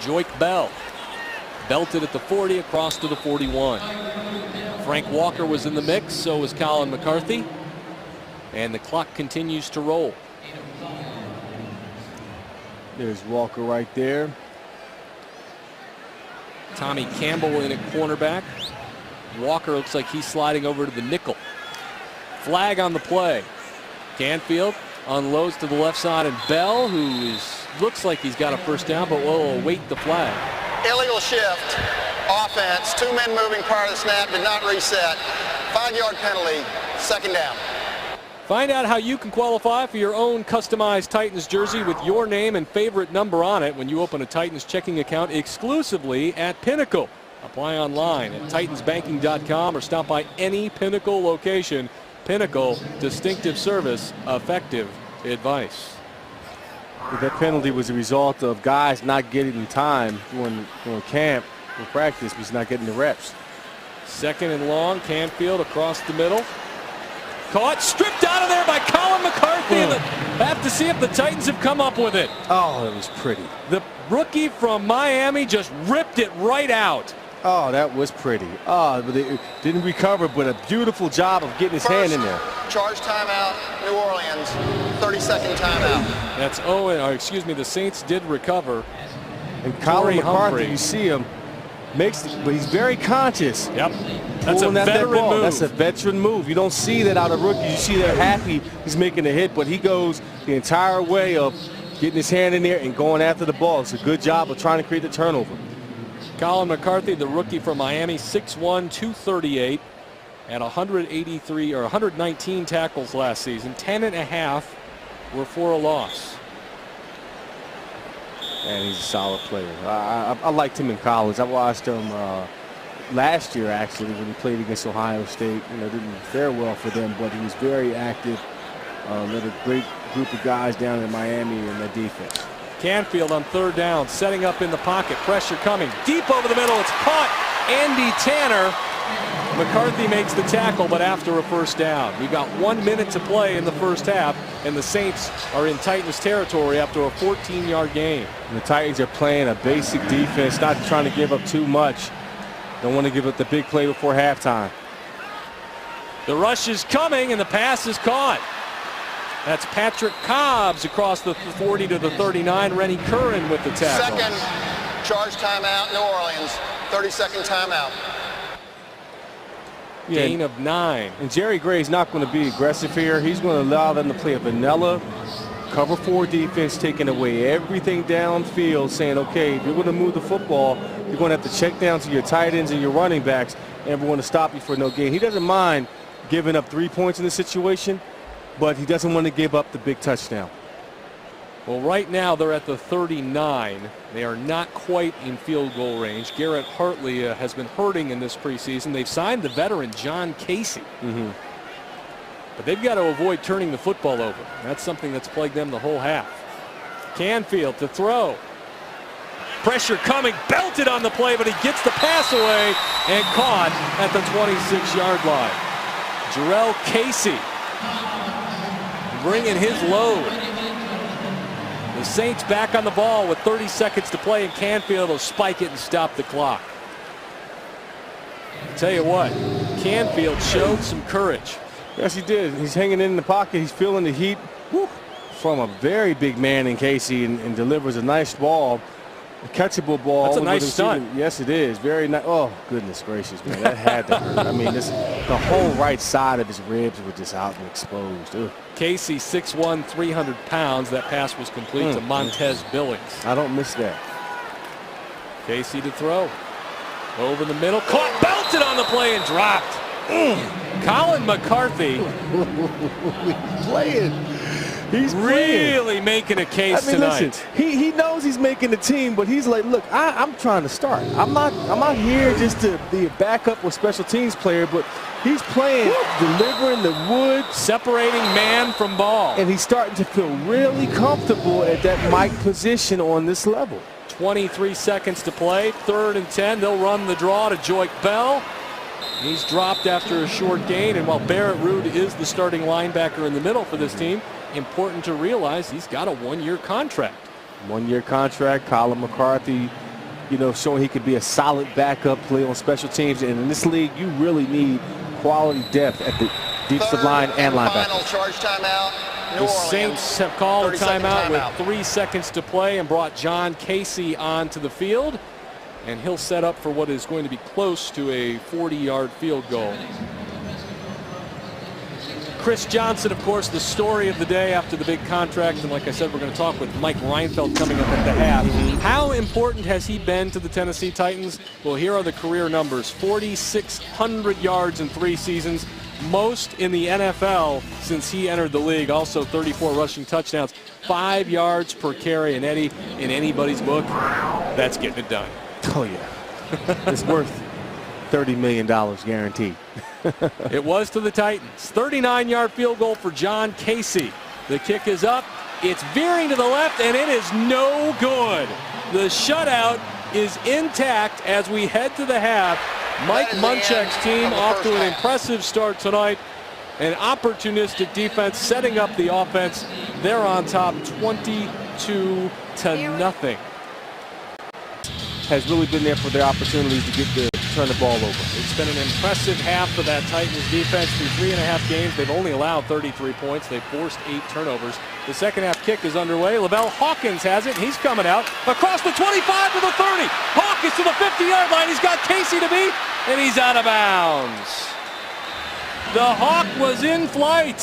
Joik Bell belted at the 40 across to the 41. Frank Walker was in the mix, so was Colin McCarthy. And the clock continues to roll. There's Walker right there. Tommy Campbell in at cornerback. Walker looks like he's sliding over to the nickel. Flag on the play. Canfield unloads to the left side, and Bell, who looks like he's got a 1st down, but will await the flag. Illegal shift. Offense. 2 men moving prior to the snap. Did not reset. 5-yard penalty. 2nd down. Find out how you can qualify for your own customized Titans jersey with your name and favorite number on it when you open a Titans checking account exclusively at Pinnacle. Apply online at titansbanking.com or stop by any Pinnacle location. Pinnacle, distinctive service, effective advice. That penalty was a result of guys not getting time during camp or practice, because not getting the reps. 2nd and long. Canfield across the middle. Caught, stripped out of there by Colin McCarthy. And have to see if the Titans have come up with it. Oh, that was pretty. The rookie from Miami just ripped it right out. Oh, that was pretty. Oh, but they didn't recover, but a beautiful job of getting his hand in there. Charge timeout, New Orleans. 30-second timeout. That's the Saints did recover. And Colin McCarthy, Humphrey. you see him, but he's very conscious. Yep. That's a Pulling out veteran that ball. move. That's a veteran move. You don't see that out of rookies. You see they're happy he's making a hit, but he goes the entire way of getting his hand in there and going after the ball. It's a good job of trying to create the turnover. Colin McCarthy, the rookie from Miami, 6'1", 238, and 119 tackles last season. 10.5 were for a loss. And he's a solid player. I liked him in college. I watched him last year, actually, when he played against Ohio State. Didn't fare well for them, but he was very active. Led a great group of guys down in Miami in the defense. Canfield on 3rd down, setting up in the pocket. Pressure coming deep over the middle. It's caught. Andy Tanner. McCarthy makes the tackle, but after a 1st down. We've got 1 minute to play in the 1st half, and the Saints are in Titans territory after a 14-yard gain. And the Titans are playing a basic defense, not trying to give up too much. Don't want to give up the big play before halftime. The rush is coming, and the pass is caught. That's Patrick Cobbs across the 40 to the 39. Rennie Curran with the tackle. 2nd charge timeout, New Orleans. 30-second timeout. Gain of 9. And Jerry Gray's not going to be aggressive here. He's going to allow them to play a vanilla cover 4 defense, taking away everything downfield, saying, okay, if you're going to move the football, you're going to have to check down to your tight ends and your running backs, and we're going to stop you for no gain. He doesn't mind giving up 3 points in this situation, but he doesn't want to give up the big touchdown. Well, right now they're at the 39. They are not quite in field goal range. Garrett Hartley has been hurting in this preseason. They've signed the veteran John Casey. But they've got to avoid turning the football over. That's something that's plagued them the whole half. Canfield to throw. Pressure coming, belted on the play, but he gets the pass away and caught at the 26-yard line. Jarrell Casey bringing his load. The Saints back on the ball with 30 seconds to play, and Canfield will spike it and stop the clock. Tell you what, Canfield showed some courage. Yes, he did. He's hanging in the pocket. He's feeling the heat from a very big man in Casey, and delivers a nice ball, a catchable ball. That's a nice stunt. Yes, it is. Very nice. Oh, goodness gracious, man. That had to hurt. I mean, the whole right side of his ribs were just out and exposed. Ugh. Casey, 6'1", 300 pounds. That pass was complete to Montez Billings. I don't miss that. Casey to throw. Over the middle. Caught, belted on the play and dropped. Colin McCarthy. He's really making a case tonight. Listen, he knows he's making the team, but he's like, look, I'm trying to start. I'm not here just to be a backup or special teams player, but he's playing, delivering the wood, separating man from ball. and he's starting to feel really comfortable at that Mike position on this level. 23 seconds to play, 3rd and 10. They'll run the draw to Joik Bell. He's dropped after a short gain, and while Barrett Ruud is the starting linebacker in the middle for this team, important to realize he's got a 1-year contract. 1-year contract. Colin McCarthy, showing he could be a solid backup play on special teams. And in this league, you really need quality depth at the defensive line and linebacker. Final charge timeout. The Saints have called a 30-second timeout timeout. with 3 seconds to play and brought John Casey onto the field. And he'll set up for what is going to be close to a 40-yard field goal. Chris Johnson, of course, the story of the day after the big contract. And like I said, we're going to talk with Mike Reinfeldt coming up at the half. How important has he been to the Tennessee Titans? Well, here are the career numbers. 4,600 yards in 3 seasons. Most in the NFL since he entered the league. Also 34 rushing touchdowns. 5 yards per carry. And Eddie, in anybody's book, that's getting it done. Oh, yeah. It's worth $30 million guaranteed. It was to the Titans. 39-yard field goal for John Casey. The kick is up. It's veering to the left, and it is no good. The shutout is intact as we head to the half. Mike Munchak's team off to an impressive start tonight. An opportunistic defense setting up the offense. They're on top 22-0. Has really been there for their opportunities to turn the ball over. It's been an impressive half for that Titans defense. Through 3.5 games, they've only allowed 33 points. They've forced 8 turnovers. The second half kick is underway. Lavelle Hawkins has it. He's coming out across the 25 to the 30. Hawkins to the 50-yard line. He's got Casey to beat, and he's out of bounds. The Hawk was in flight.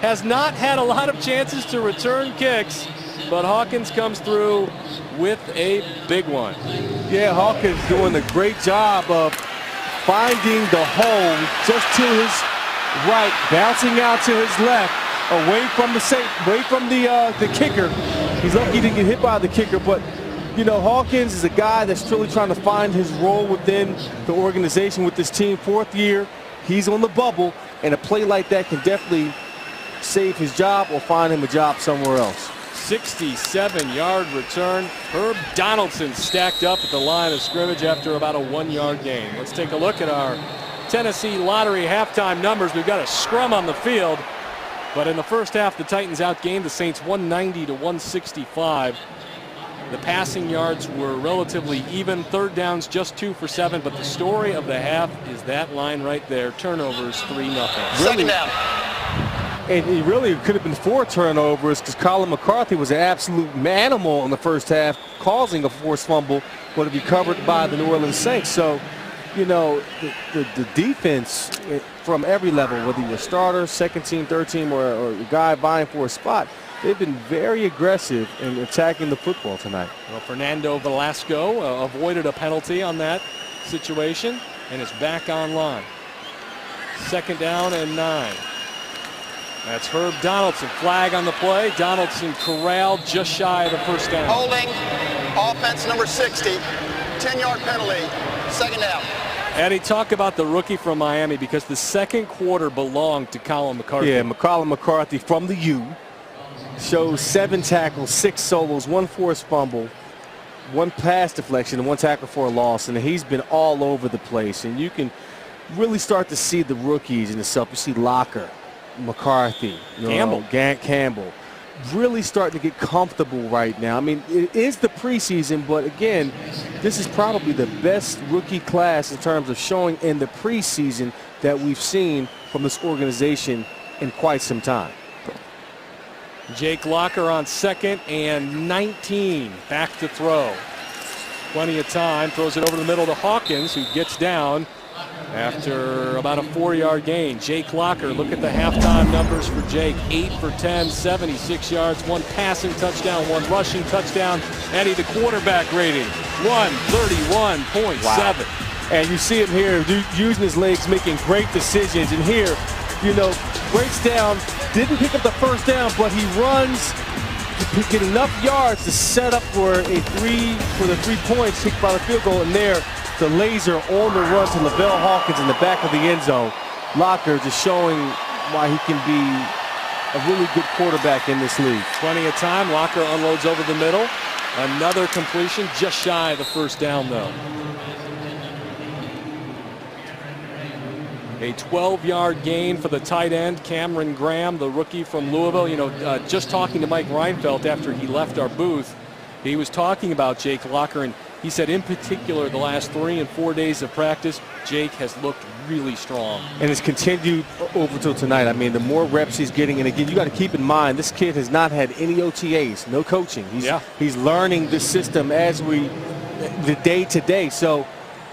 Has not had a lot of chances to return kicks, but Hawkins comes through with a big one. Yeah, Hawkins doing a great job of finding the hole just to his right, bouncing out to his left, away from the kicker. He's lucky he didn't get hit by the kicker, but Hawkins is a guy that's truly trying to find his role within the organization with this team. 4th year, he's on the bubble, and a play like that can definitely save his job or find him a job somewhere else. 67-yard return. Herb Donaldson stacked up at the line of scrimmage after about a 1-yard gain. Let's take a look at our Tennessee Lottery halftime numbers. We've got a scrum on the field, but in the first half, the Titans outgained the Saints 190 to 165. The passing yards were relatively even. 3rd downs just 2 for 7, but the story of the half is that line right there. Turnovers 3-0. Second down. And it really could have been 4 turnovers because Colin McCarthy was an absolute animal in the first half, causing a forced fumble, but it recovered by the New Orleans Saints. So, the defense from every level, whether you're a starter, second team, third team, or a guy vying for a spot, they've been very aggressive in attacking the football tonight. Well, Fernando Velasco avoided a penalty on that situation and is back online. 2nd down and 9. That's Herb Donaldson. Flag on the play. Donaldson corralled just shy of the first down. Holding. Offense number 60. 10-yard penalty. 2nd down. Eddie, talk about the rookie from Miami because the second quarter belonged to Colin McCarthy. Yeah, Colin McCarthy from the U shows 7 tackles, 6 solos, 1 forced fumble, 1 pass deflection, and 1 tackle for a loss. And he's been all over the place. And you can really start to see the rookies in itself. You see Locker, McCarthy, Campbell, really starting to get comfortable right now. I mean, it is the preseason, but again, this is probably the best rookie class in terms of showing in the preseason that we've seen from this organization in quite some time. Jake Locker on 2nd and 19. Back to throw. Plenty of time. Throws it over the middle to Hawkins, who gets down after about a 4-yard gain. Jake Locker, look at the halftime numbers for Jake. 8 for 10, 76 yards, 1 passing touchdown, 1 rushing touchdown. Eddie, the quarterback rating, 131.7. Wow. And you see him here using his legs, making great decisions. And here, you know, breaks down, didn't pick up the first down, but he runs to get enough yards to set up for the 3 points kicked by the field goal, and there, the laser on the run to Lavelle Hawkins in the back of the end zone. Locker just showing why he can be a really good quarterback in this league. Plenty of time. Locker unloads over the middle. Another completion, just shy of the first down, though. A 12-yard gain for the tight end, Cameron Graham, the rookie from Louisville. You know, just talking to Mike Reinfeldt after he left our booth, he was talking about Jake Locker, and he said in particular the last 3 and 4 days of practice, Jake has looked really strong. And it's continued over till tonight. I mean, the more reps he's getting, and again, you got to keep in mind, this kid has not had any OTAs, no coaching. He's learning the system as the day to day. So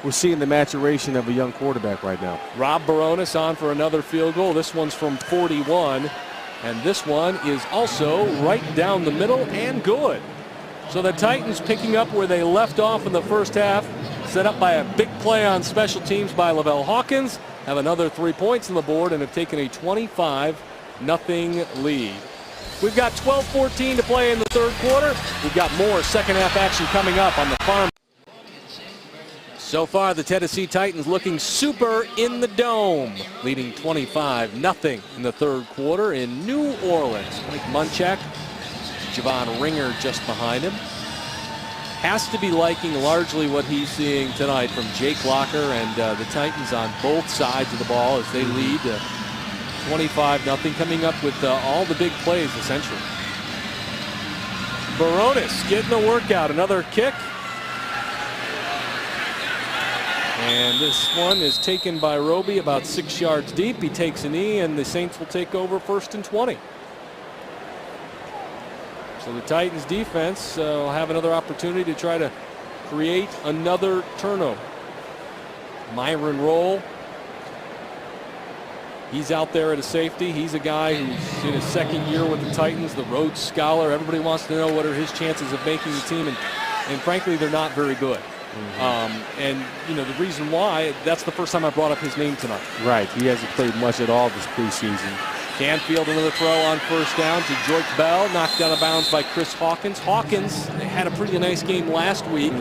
we're seeing the maturation of a young quarterback right now. Rob Baronis on for another field goal. This one's from 41, and this one is also right down the middle and good. So the Titans picking up where they left off in the first half, set up by a big play on special teams by Lavelle Hawkins, have another 3 points on the board and have taken a 25-0 lead. We've got 12-14 to play in the third quarter. We've got more second half action coming up on the farm. So far, the Tennessee Titans looking super in the dome, leading 25-0 in the third quarter in New Orleans. Mike Munchak, Javon Ringer just behind him. Has to be liking largely what he's seeing tonight from Jake Locker and the Titans on both sides of the ball as they lead 25-0, coming up with all the big plays essentially. Baronis getting a workout, another kick. And this one is taken by Roby about 6 yards deep. He takes a knee, and the Saints will take over 1st and 20. So the Titans defense will have another opportunity to try to create another turnover. Myron Rolle, he's out there at a safety. He's a guy who's in his second year with the Titans, the Rhodes Scholar. Everybody wants to know what are his chances of making the team, and frankly, they're not very good. And, you know, the reason why, that's the first time I brought up his name tonight. Right. He hasn't played much at all this preseason. Canfield another throw on first down to George Bell, knocked out of bounds by Chris Hawkins. Hawkins had a pretty nice game last week,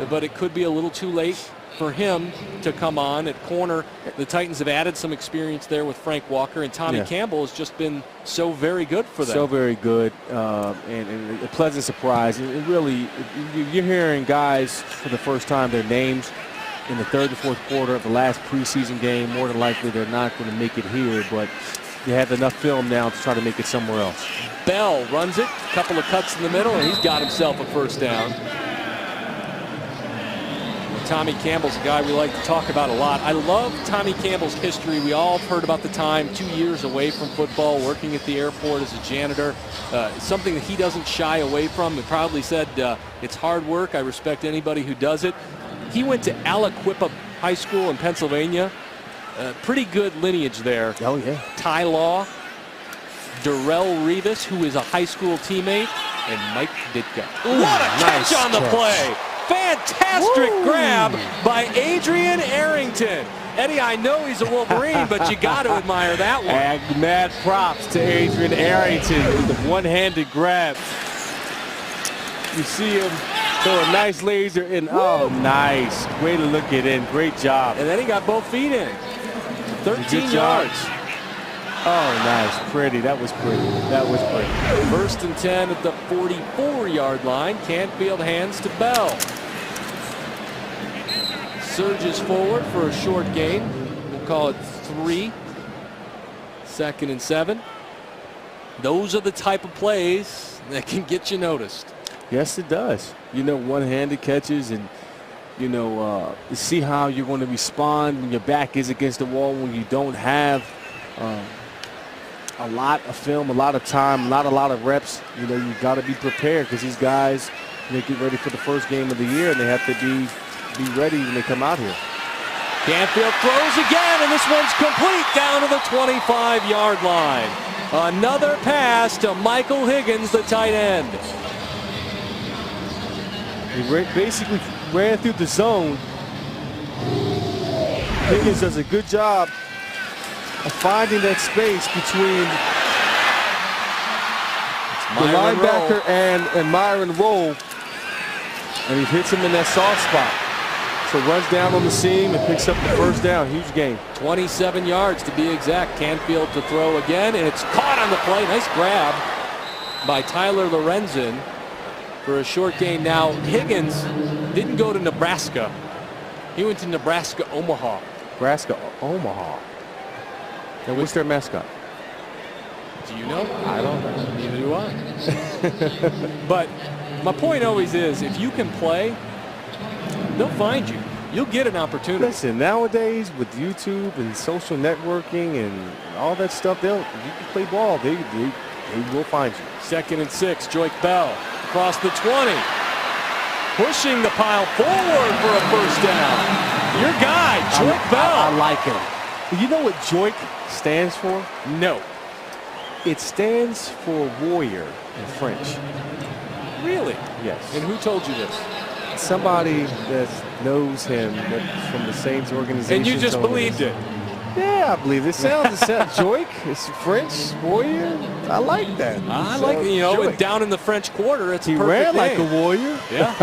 but it could be a little too late for him to come on at corner. The Titans have added some experience there with Frank Walker, and Tommy Campbell has just been so very good for them. So very good, and a pleasant surprise. And really, you're hearing guys for the first time, their names in the third and fourth quarter of the last preseason game. More than likely, they're not going to make it here, but they have enough film now to try to make it somewhere else. Bell runs it, a couple of cuts in the middle, and he's got himself a first down. Tommy Campbell's a guy we like to talk about a lot. I love Tommy Campbell's history. We all have heard about the time, 2 years away from football, working at the airport as a janitor. Something that he doesn't shy away from. He probably said, it's hard work. I respect anybody who does it. He went to Aliquippa High School in Pennsylvania. Pretty good lineage there. Oh, yeah. Ty Law, Darrell Revis, who is a high school teammate, and Mike Ditka. Ooh, what a catch on the play! Fantastic grab by Adrian Arrington. Eddie, I know he's a Wolverine, but you got to admire that one. And mad props to Adrian Arrington with the one-handed grab. You see him throw a nice laser in. Oh, nice. Way to look it in. Great job. And then he got both feet in. 13 yards. Oh, nice. Pretty. That was pretty. That was pretty. 1st and 10 at the 44-yard line. Canfield hands to Bell. Surges forward for a short gain. We'll call it 3. 2nd and 7. Those are the type of plays that can get you noticed. Yes, it does. You know, one-handed catches, and you know, see how you're going to respond when your back is against the wall, when you don't have a lot of film, a lot of time, not a lot of reps. You know, you got to be prepared, because these guys, they get ready for the first game of the year, and they have to be ready when they come out here. Canfield throws again, and this one's complete down to the 25-yard line. Another pass to Michael Higgins, the tight end. He basically ran through the zone. Higgins does a good job finding that space between the linebacker and Myron Rolle, and he hits him in that soft spot. So runs down on the seam and picks up the first down. Huge gain. 27 yards to be exact. Canfield to throw again, and it's caught on the play. Nice grab by Tyler Lorenzen for a short gain. Now, Higgins didn't go to Nebraska. He went to Nebraska Omaha. Nebraska Omaha. And what's their mascot? Do you know? I don't know. Neither do I. But my point always is, if you can play, they'll find you. You'll get an opportunity. Listen, nowadays with YouTube and social networking and all that stuff, you can play ball. They will find you. 2nd and 6. Joik Bell across the 20. Pushing the pile forward for a first down. Your guy, Joik Bell. I like him. You know what Joik stands for? No. It stands for warrior in French. Really? Yes. And who told you this? Somebody that knows him from the Saints organization. And you just believed it? Yeah, I believe it. Sounds Joik. It's French warrior. I like that. I like, you know, Joik. down in the French Quarter, it's a perfect ran like name. a warrior. Yeah.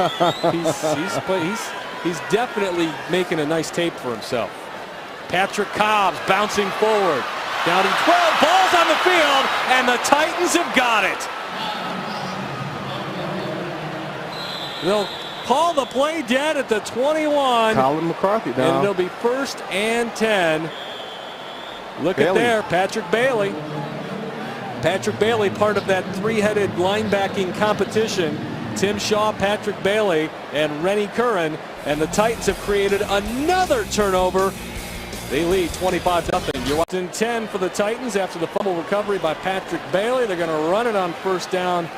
he's definitely making a nice tape for himself. Patrick Cobbs bouncing forward. Down to 12, balls on the field, and the Titans have got it. They'll call the play dead at the 21. Colin McCarthy now. And it'll be 1st and 10. Look Bailey. at there, Patrick Bailey. Patrick Bailey, part of that three-headed linebacking competition. Tim Shaw, Patrick Bailey, and Rennie Curran. And the Titans have created another turnover. They lead 25-0. You're watching 10 for the Titans after the fumble recovery by Patrick Bailey. They're going to run it on first down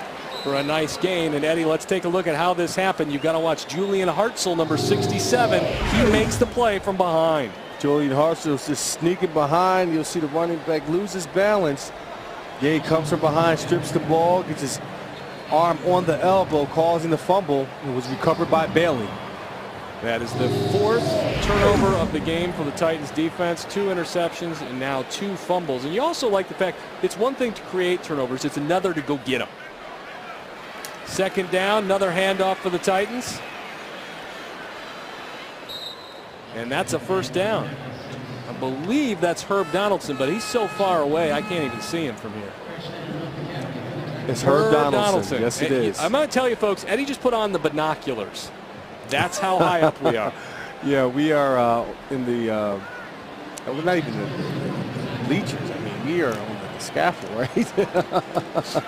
for a nice gain. And Eddie, let's take a look at how this happened. You've got to watch Julian Hartzell, number 67. He makes the play from behind. Julian Hartzell's just sneaking behind. You'll see the running back lose his balance. Yeah, he comes from behind, strips the ball, gets his arm on the elbow, causing the fumble. It was recovered by Bailey. That is the 4th turnover of the game for the Titans defense. 2 interceptions and now 2 fumbles. And you also like the fact it's one thing to create turnovers. It's another to go get them. 2nd down, another handoff for the Titans. And that's a first down. I believe that's Herb Donaldson, but he's so far away I can't even see him from here. It's Herb Donaldson. Yes, it is. I'm going to tell you, folks, Eddie just put on the binoculars. That's how high up we are. Yeah, we are in the, we're not even the bleachers. I mean, we are on the scaffold, right?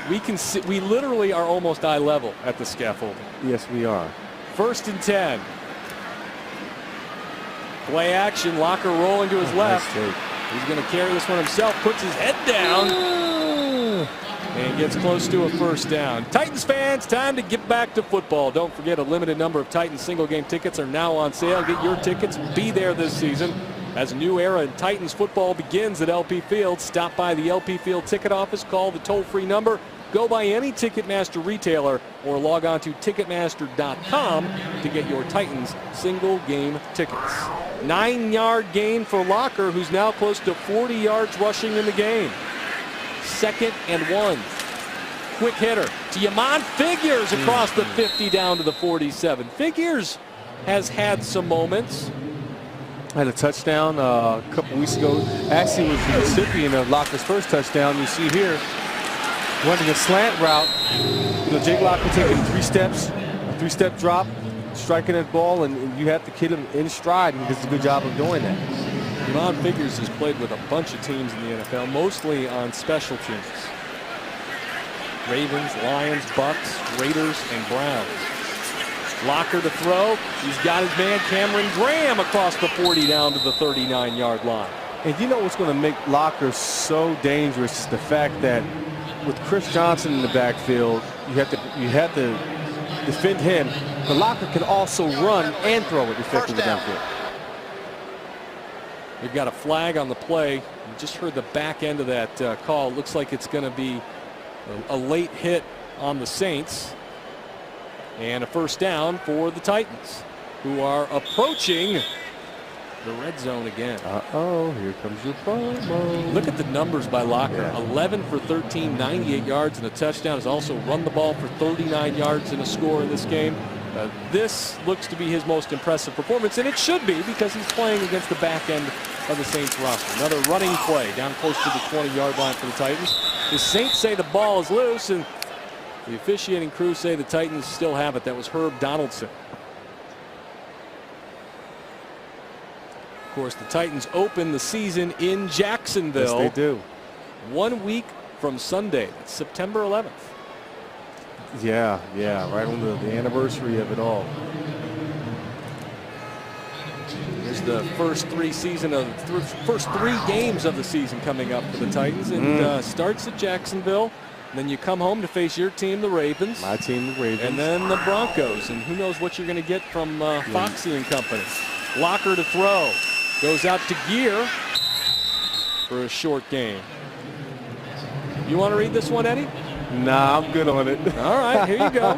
We can see, we literally are almost eye level at the scaffolding. Yes, we are. 1st and 10. Play action, Locker rolling to his left. He's going to carry this one himself, puts his head down, and gets close to a first down. Titans fans, time to get back to football. Don't forget, a limited number of Titans single-game tickets are now on sale. Get your tickets, be there this season as a new era in Titans football begins at LP Field. Stop by the LP Field ticket office, call the toll-free number, go by any Ticketmaster retailer, or log on to Ticketmaster.com to get your Titans single-game tickets. 9-yard gain for Locker, who's now close to 40 yards rushing in the game. 2nd and 1. Quick hitter to Yamon Figures across the 50 down to the 47. Figures has had some moments. Had a touchdown a couple weeks ago. Actually was the recipient of Locker's first touchdown. You see here, running a slant route. You know, Jake Locker taking 3 steps, a 3-step drop, striking that ball, and you have to kill him in stride, and he does a good job of doing that. Yamon Figures has played with a bunch of teams in the NFL, mostly on special teams. Ravens, Lions, Bucks, Raiders, and Browns. Locker to throw. He's got his man Cameron Graham across the 40 down to the 39-yard line. And you know what's going to make Locker so dangerous is the fact that with Chris Johnson in the backfield, you have to defend him. But Locker can also run and throw it effectively downfield. We've got a flag on the play. We just heard the back end of that call. Looks like it's going to be a late hit on the Saints. And a first down for the Titans, who are approaching the red zone again. Uh-oh, here comes your promo. Look at the numbers by Locker. Yeah. 11 for 13, 98 yards and a touchdown. Has also run the ball for 39 yards and a score in this game. This looks to be his most impressive performance, and it should be because he's playing against the back end of the Saints roster. Another running play down close to the 20-yard line for the Titans. The Saints say the ball is loose, and the officiating crew say the Titans still have it. That was Herb Donaldson. Of course, the Titans open the season in Jacksonville. Yes, they do. 1 week from Sunday. That's September 11th. Yeah, right on the anniversary of it all. Here's the first three games of the season coming up for the Titans, and starts at Jacksonville. And then you come home to face your team, the Ravens. My team, the Ravens. And then the Broncos. And who knows what you're going to get from Foxy and company. Locker to throw. Goes out to Gear for a short game. You want to read this one, Eddie? Nah, I'm good on it. All right, here you go.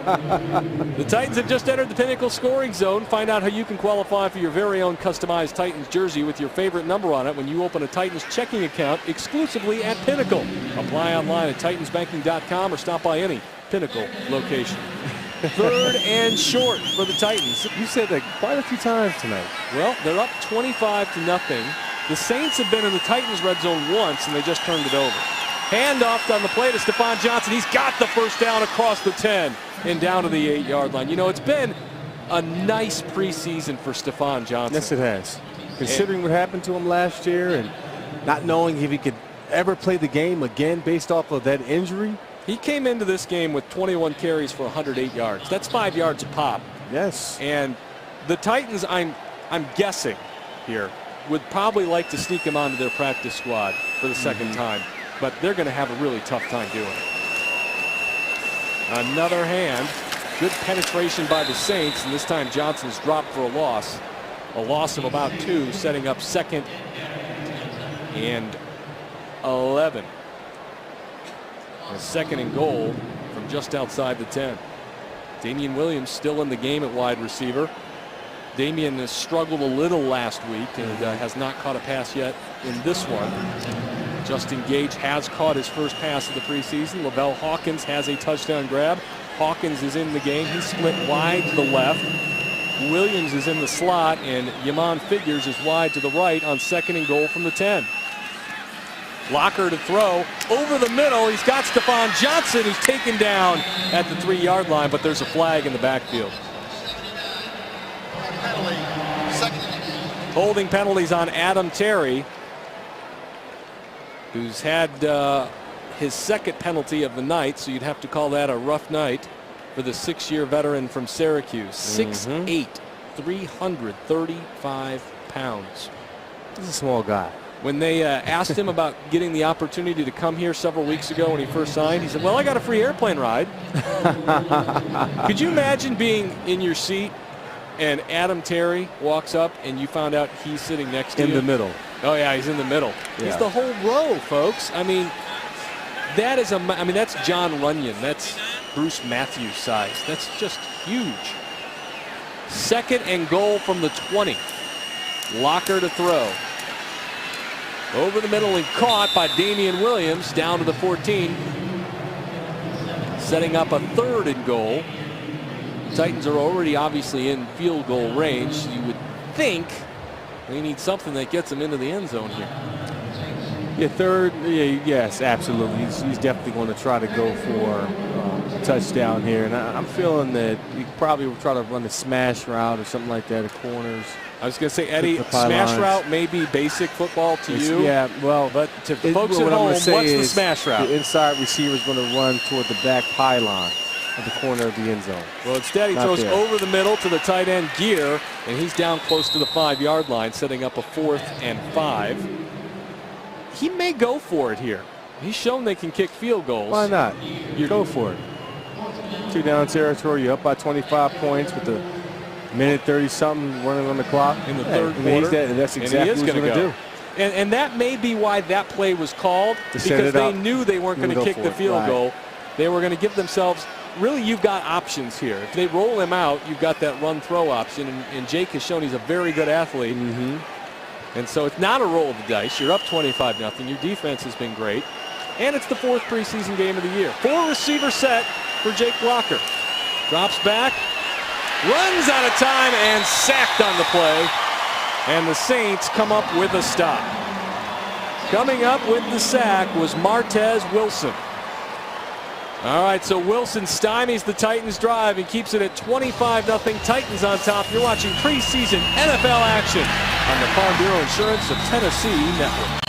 The Titans have just entered the Pinnacle scoring zone. Find out how you can qualify for your very own customized Titans jersey with your favorite number on it when you open a Titans checking account exclusively at Pinnacle. Apply online at titansbanking.com or stop by any Pinnacle location. 3rd and short for the Titans. You said that quite a few times tonight. Well, they're up 25-0. The Saints have been in the Titans red zone once, and they just turned it over. Handoff on the play to Stephon Johnson. He's got the first down across the 10 and down to the 8-yard line. You know, it's been a nice preseason for Stephon Johnson. Yes, it has. Considering what happened to him last year and not knowing if he could ever play the game again based off of that injury. He came into this game with 21 carries for 108 yards. That's 5 yards a pop. Yes. And the Titans, I'm guessing here, would probably like to sneak him onto their practice squad for the second time. But they're going to have a really tough time doing it. Another hand. Good penetration by the Saints, and this time Johnson's dropped for a loss. A loss of about 2, setting up 2nd and 11. A 2nd and goal from just outside the 10. Damian Williams still in the game at wide receiver. Damian has struggled a little last week and has not caught a pass yet in this one. Justin Gage has caught his first pass of the preseason. Lavelle Hawkins has a touchdown grab. Hawkins is in the game. He's split wide to the left. Williams is in the slot, and Yaman Figures is wide to the right on 2nd and goal from the 10. Locker to throw over the middle. He's got Stephon Johnson, who's taken down at the 3-yard line, but there's a flag in the backfield. Holding penalties on Adam Terry, who's had his 2nd penalty of the night, so you'd have to call that a rough night for the 6-year veteran from Syracuse. 6'8", 335 pounds. He's a small guy. When they asked him about getting the opportunity to come here several weeks ago when he first signed, he said, well, I got a free airplane ride. Could you imagine being in your seat and Adam Terry walks up and you found out he's sitting next to you? In the middle. Oh, yeah, he's in the middle. Yeah. He's the whole row, folks. I mean, that's John Runyon. That's Bruce Matthews size. That's just huge. 2nd and goal from the 20. Locker to throw. Over the middle and caught by Damian Williams down to the 14. Setting up a 3rd and goal. The Titans are already obviously in field goal range. You would think they need something that gets them into the end zone here. Yeah, 3rd. Yeah, yes, absolutely. He's definitely going to try to go for a touchdown here. And I'm feeling that he probably will try to run a smash route or something like that at corners. I was going to say, Eddie, smash route may be basic football to you. Yeah, well, but to folks at home, what's the smash route? The inside receiver is going to run toward the back pylon at the corner of the end zone. Well, instead he throws over the middle to the tight end Gear, and he's down close to the 5-yard line, setting up a 4th and 5. He may go for it here. He's shown they can kick field goals. Why not? You go for it. 2 down territory. You're up by 25 points with the minute 30-something running on the clock in the 3rd quarter. That's exactly what he's going to do. And that may be why that play was called, because they knew they weren't going to kick the field goal. They were going to give themselves, really, you've got options here. If they roll him out, you've got that run-throw option, and Jake has shown he's a very good athlete. And so it's not a roll of the dice. You're up 25-0. Your defense has been great. And it's the 4th preseason game of the year. 4-receiver set for Jake Locker. Drops back, runs out of time, and sacked on the play. And the Saints come up with a stop. Coming up with the sack was Martez Wilson. All right, so Wilson stymies the Titans' drive and keeps it at 25-0. Titans on top. You're watching preseason NFL action on the Farm Bureau Insurance of Tennessee Network.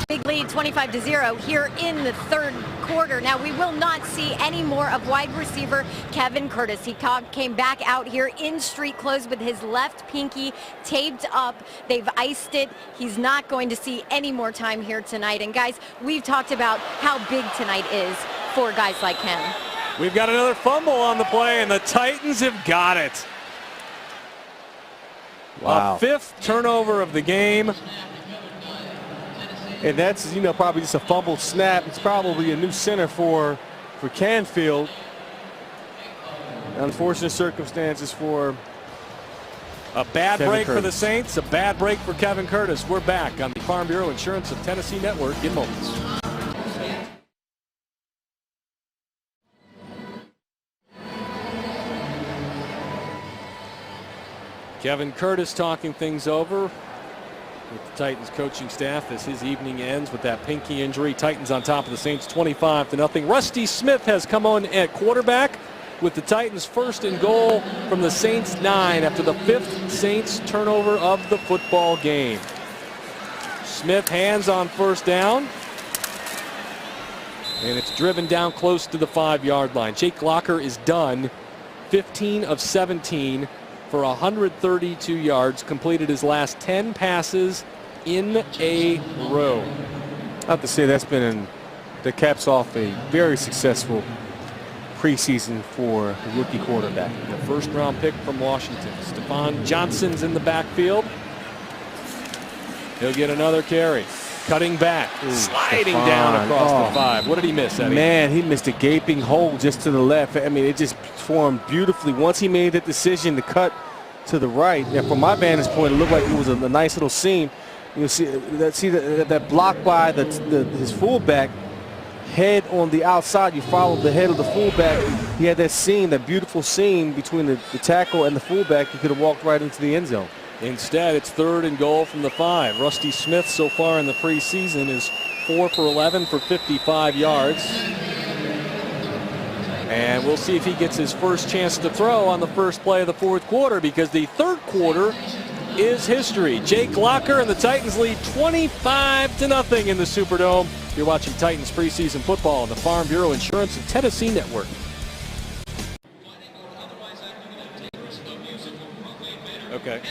Big lead, 25-0 here in the 3rd quarter. Now, we will not see any more of wide receiver Kevin Curtis. He came back out here in street clothes with his left pinky taped up. They've iced it. He's not going to see any more time here tonight. And guys, we've talked about how big tonight is for guys like him. We've got another fumble on the play, and the Titans have got it. Wow. A 5th turnover of the game. And that's, probably just a fumbled snap. It's probably a new center for Canfield. Unfortunate circumstances for a bad Kevin break Curtis. for the Saints, a bad break for Kevin Curtis. We're back on the Farm Bureau Insurance of Tennessee Network in moments. Kevin Curtis talking things over with the Titans coaching staff as his evening ends with that pinky injury. Titans on top of the Saints 25-0. Rusty Smith has come on at quarterback with the Titans 1st and goal from the Saints 9 after the 5th Saints turnover of the football game. Smith hands on 1st down. And it's driven down close to the 5-yard line. Jake Locker is done. 15 of 17. For 132 yards, completed his last 10 passes in a row. I have to say that caps off a very successful preseason for the rookie quarterback. The 1st-round pick from Washington. Stephon Johnson's in the backfield. He'll get another carry. Cutting back, sliding down across the 5. What did he miss, Eddie? Man, he missed a gaping hole just to the left. I mean, it just formed beautifully. Once he made that decision to cut to the right, and from my vantage point, it looked like it was a nice little seam. You'll see that block by his fullback, head on the outside. You follow the head of the fullback. He had that seam, that beautiful seam between the tackle and the fullback. He could have walked right into the end zone. Instead, it's 3rd and goal from the 5. Rusty Smith so far in the preseason is 4 for 11 for 55 yards. And we'll see if he gets his first chance to throw on the first play of the 4th quarter, because the 3rd quarter is history. Jake Locker and the Titans lead 25-0 in the Superdome. You're watching Titans preseason football on the Farm Bureau Insurance of Tennessee Network. Okay.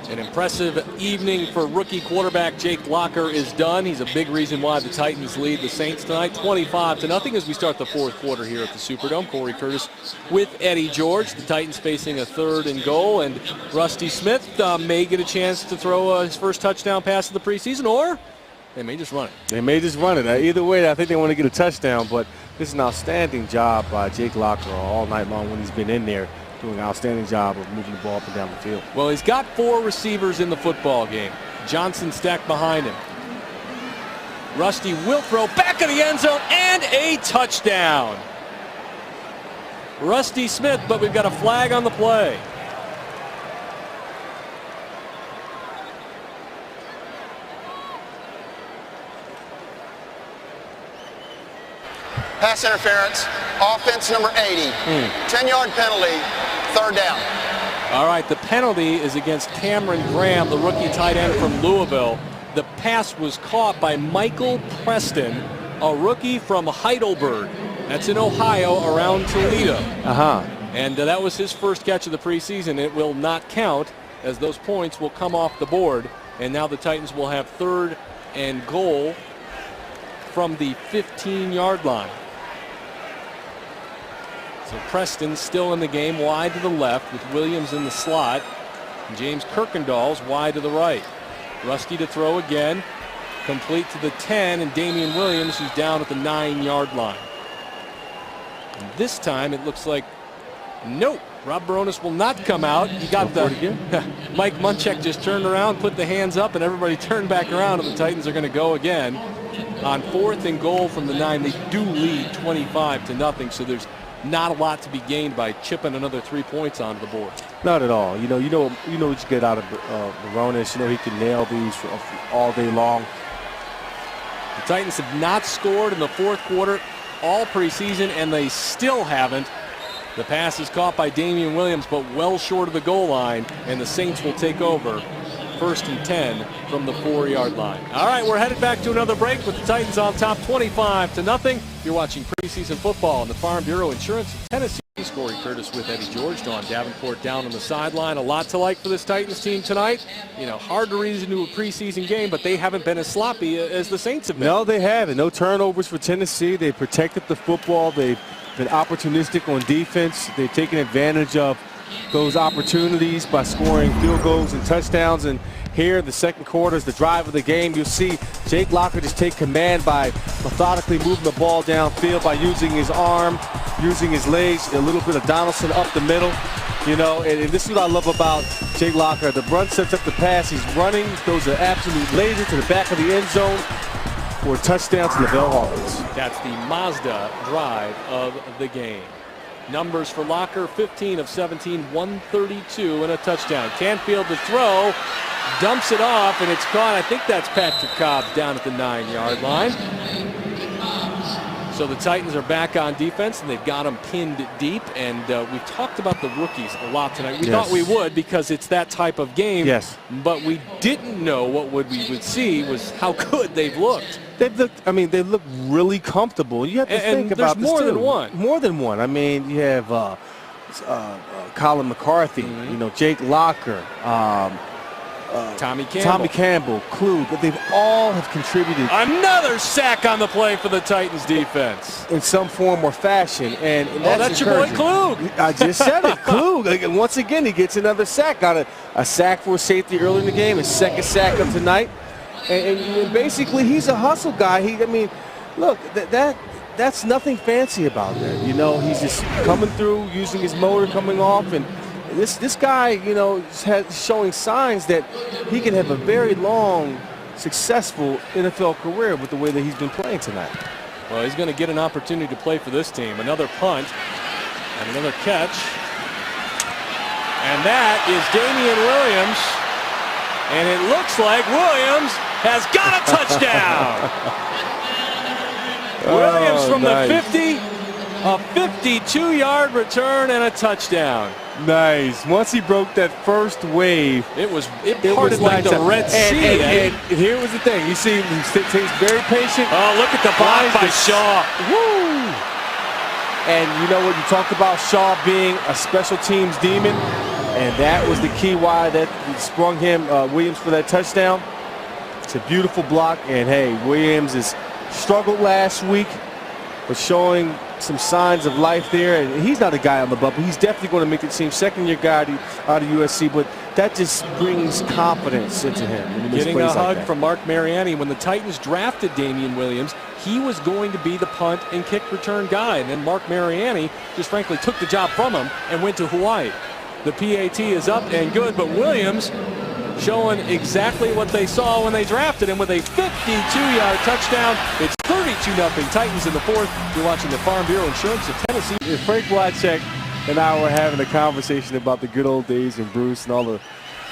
An impressive evening for rookie quarterback Jake Locker is done. He's a big reason why the Titans lead the Saints tonight, 25-0 as we start the 4th quarter here at the Superdome. Corey Curtis with Eddie George. The Titans facing a 3rd and goal, and Rusty Smith may get a chance to throw his first touchdown pass of the preseason, or they may just run it. They may just run it. Either way, I think they want to get a touchdown, but this is an outstanding job by Jake Locker all night long when he's been in there, doing an outstanding job of moving the ball up and down the field. Well, he's got 4 receivers in the football game. Johnson stacked behind him. Rusty will throw back of the end zone and a touchdown. Rusty Smith, but we've got a flag on the play. Pass interference, offense number 80. 10-yard penalty, 3rd down. All right, the penalty is against Cameron Graham, the rookie tight end from Louisville. The pass was caught by Michael Preston, a rookie from Heidelberg. That's in Ohio, around Toledo. And that was his first catch of the preseason. It will not count, as those points will come off the board. And now the Titans will have 3rd and goal from the 15-yard line. So Preston still in the game, wide to the left with Williams in the slot. And James Kirkendall's wide to the right. Rusty to throw again. Complete to the 10, and Damian Williams, who's down at the 9-yard line. And this time it looks like, nope, Rob Baronis will not come out. You got the Mike Munchak just turned around, put the hands up, and everybody turned back around, and the Titans are going to go again on 4th and goal from the 9. They do lead 25-0, so there's not a lot to be gained by chipping another 3 points onto the board. Not at all. You know what you get out of Baronis. He can nail these all day long. The Titans have not scored in the 4th quarter all preseason, and they still haven't. The pass is caught by Damian Williams, but well short of the goal line, and the Saints will take over 1st and 10 from the 4-yard line. All right, we're headed back to another break with the Titans on top 25-0. You're watching preseason football on the Farm Bureau Insurance of Tennessee. Corey Curtis with Eddie George. Don Davenport down on the sideline. A lot to like for this Titans team tonight. Hard to read into a preseason game, but they haven't been as sloppy as the Saints have been. No, they haven't. No turnovers for Tennessee. They protected the football. They've been opportunistic on defense. They've taken advantage of those opportunities by scoring field goals and touchdowns. And here in the 2nd quarter is the drive of the game. You'll see Jake Locker just take command by methodically moving the ball downfield by using his arm, using his legs, a little bit of Donaldson up the middle. And this is what I love about Jake Locker. The run sets up the pass. He's running, throws an absolute laser to the back of the end zone for a touchdown to Lavelle Hawkins. That's the Mazda drive of the game. Numbers for Locker, 15 of 17, 132 and a touchdown. Canfield to throw, dumps it off, and it's caught. I think that's Patrick Cobbs down at the 9-yard line. So the Titans are back on defense, and they've got them pinned deep. And we've talked about the rookies a lot tonight. We thought we would because it's that type of game. Yes. But we didn't know what we would see was how good they've looked. They look really comfortable. You have to think about this, more than one. More than one. I mean, you have Colin McCarthy, Jake Locker, Tommy Campbell, Klug, but they've all have contributed. Another sack on the play for the Titans defense. In some form or fashion. And that's your boy Klug. I just said it, Klug. And once again, he gets another sack. Got a sack for a safety early in the game, his 2nd sack of tonight. And basically, he's a hustle guy. Look, that's nothing fancy about that. He's just coming through, using his motor, coming off, and this guy, is showing signs that he can have a very long, successful NFL career with the way that he's been playing tonight. Well, he's going to get an opportunity to play for this team. Another punt and another catch, and that is Damian Williams, and it looks like Williams has got a touchdown. Williams from the 50, a 52-yard return and a touchdown. Nice. Once he broke that first wave, it parted like the Red Sea. And here was the thing. You see, he's very patient. Oh, look at the block by Shaw. Woo! And you know what? You talked about Shaw being a special teams demon, and that was the key why that sprung him, Williams, for that touchdown. It's a beautiful block, and hey, Williams has struggled last week, but showing some signs of life there. And he's not a guy on the bubble. He's definitely going to make the team. 2nd-year guy out of USC, but that just brings confidence into him. Getting a hug from Mark Mariani. When the Titans drafted Damian Williams, he was going to be the punt and kick return guy. And then Mark Mariani just frankly took the job from him and went to Hawaii. The PAT is up and good, but Williams showing exactly what they saw when they drafted him with a 52-yard touchdown. It's 32-0 Titans in the 4th. You're watching the Farm Bureau Insurance of Tennessee. Frank Wycheck and I were having a conversation about the good old days and Bruce and all the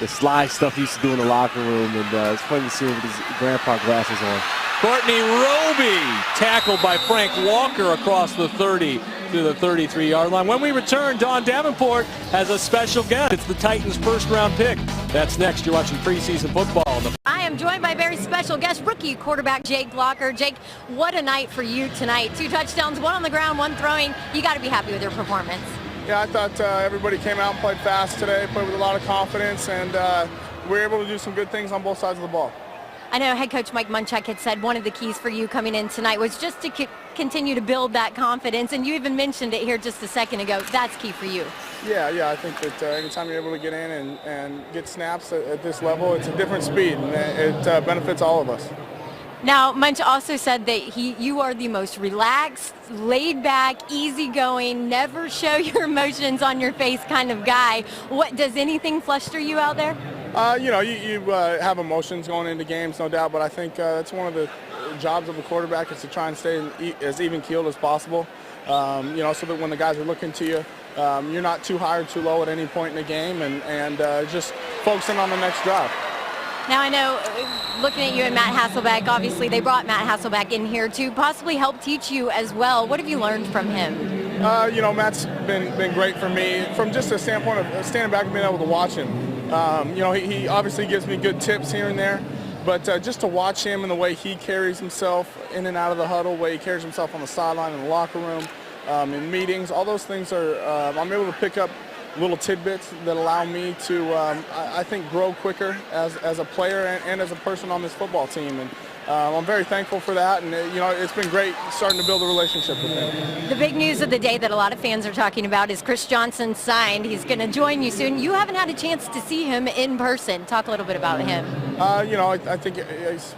sly stuff he used to do in the locker room. And it's funny to see him with his grandpa glasses on. Courtney Roby tackled by Frank Walker across the 30 to the 33-yard line. When we return, Don Davenport has a special guest. It's the Titans' 1st-round pick. That's next. You're watching preseason football. I am joined by a very special guest, rookie quarterback Jake Locker. Jake, what a night for you tonight. 2 touchdowns, 1 on the ground, 1 throwing. You got to be happy with your performance. Yeah, I thought everybody came out and played fast today, played with a lot of confidence, and we were able to do some good things on both sides of the ball. I know head coach Mike Munchak had said one of the keys for you coming in tonight was just to continue to build that confidence, and you even mentioned it here just a second ago. That's key for you. Yeah, I think that anytime you're able to get in and get snaps at this level, it's a different speed, and it benefits all of us. Now, Munch also said that you are the most relaxed, laid-back, easygoing, never show your emotions on your face kind of guy. What does anything fluster you out there? You know, you have emotions going into games, no doubt, but I think that's one of the jobs of a quarterback is to try and stay as even-keeled as possible. You know, so that when the guys are looking to you, you're not too high or too low at any point in the game, and just focusing on the next drive. Now, I know, looking at you and Matt Hasselbeck, obviously they brought Matt Hasselbeck in here to possibly help teach you as well. What have you learned from him? You know, Matt's been great for me from just a standpoint of standing back and being able to watch him. You know, he obviously gives me good tips here and there, but just to watch him and the way he carries himself in and out of the huddle, the way he carries himself on the sideline, in the locker room, in meetings, all those things are, I'm able to pick up little tidbits that allow me to, I think, grow quicker as a player and as a person on this football team. And I'm very thankful for that, and you know, it's been great starting to build a relationship with him. The big news of the day that a lot of fans are talking about is Chris Johnson signed. He's going to join you soon. You haven't had a chance to see him in person. Talk a little bit about him. You know, I think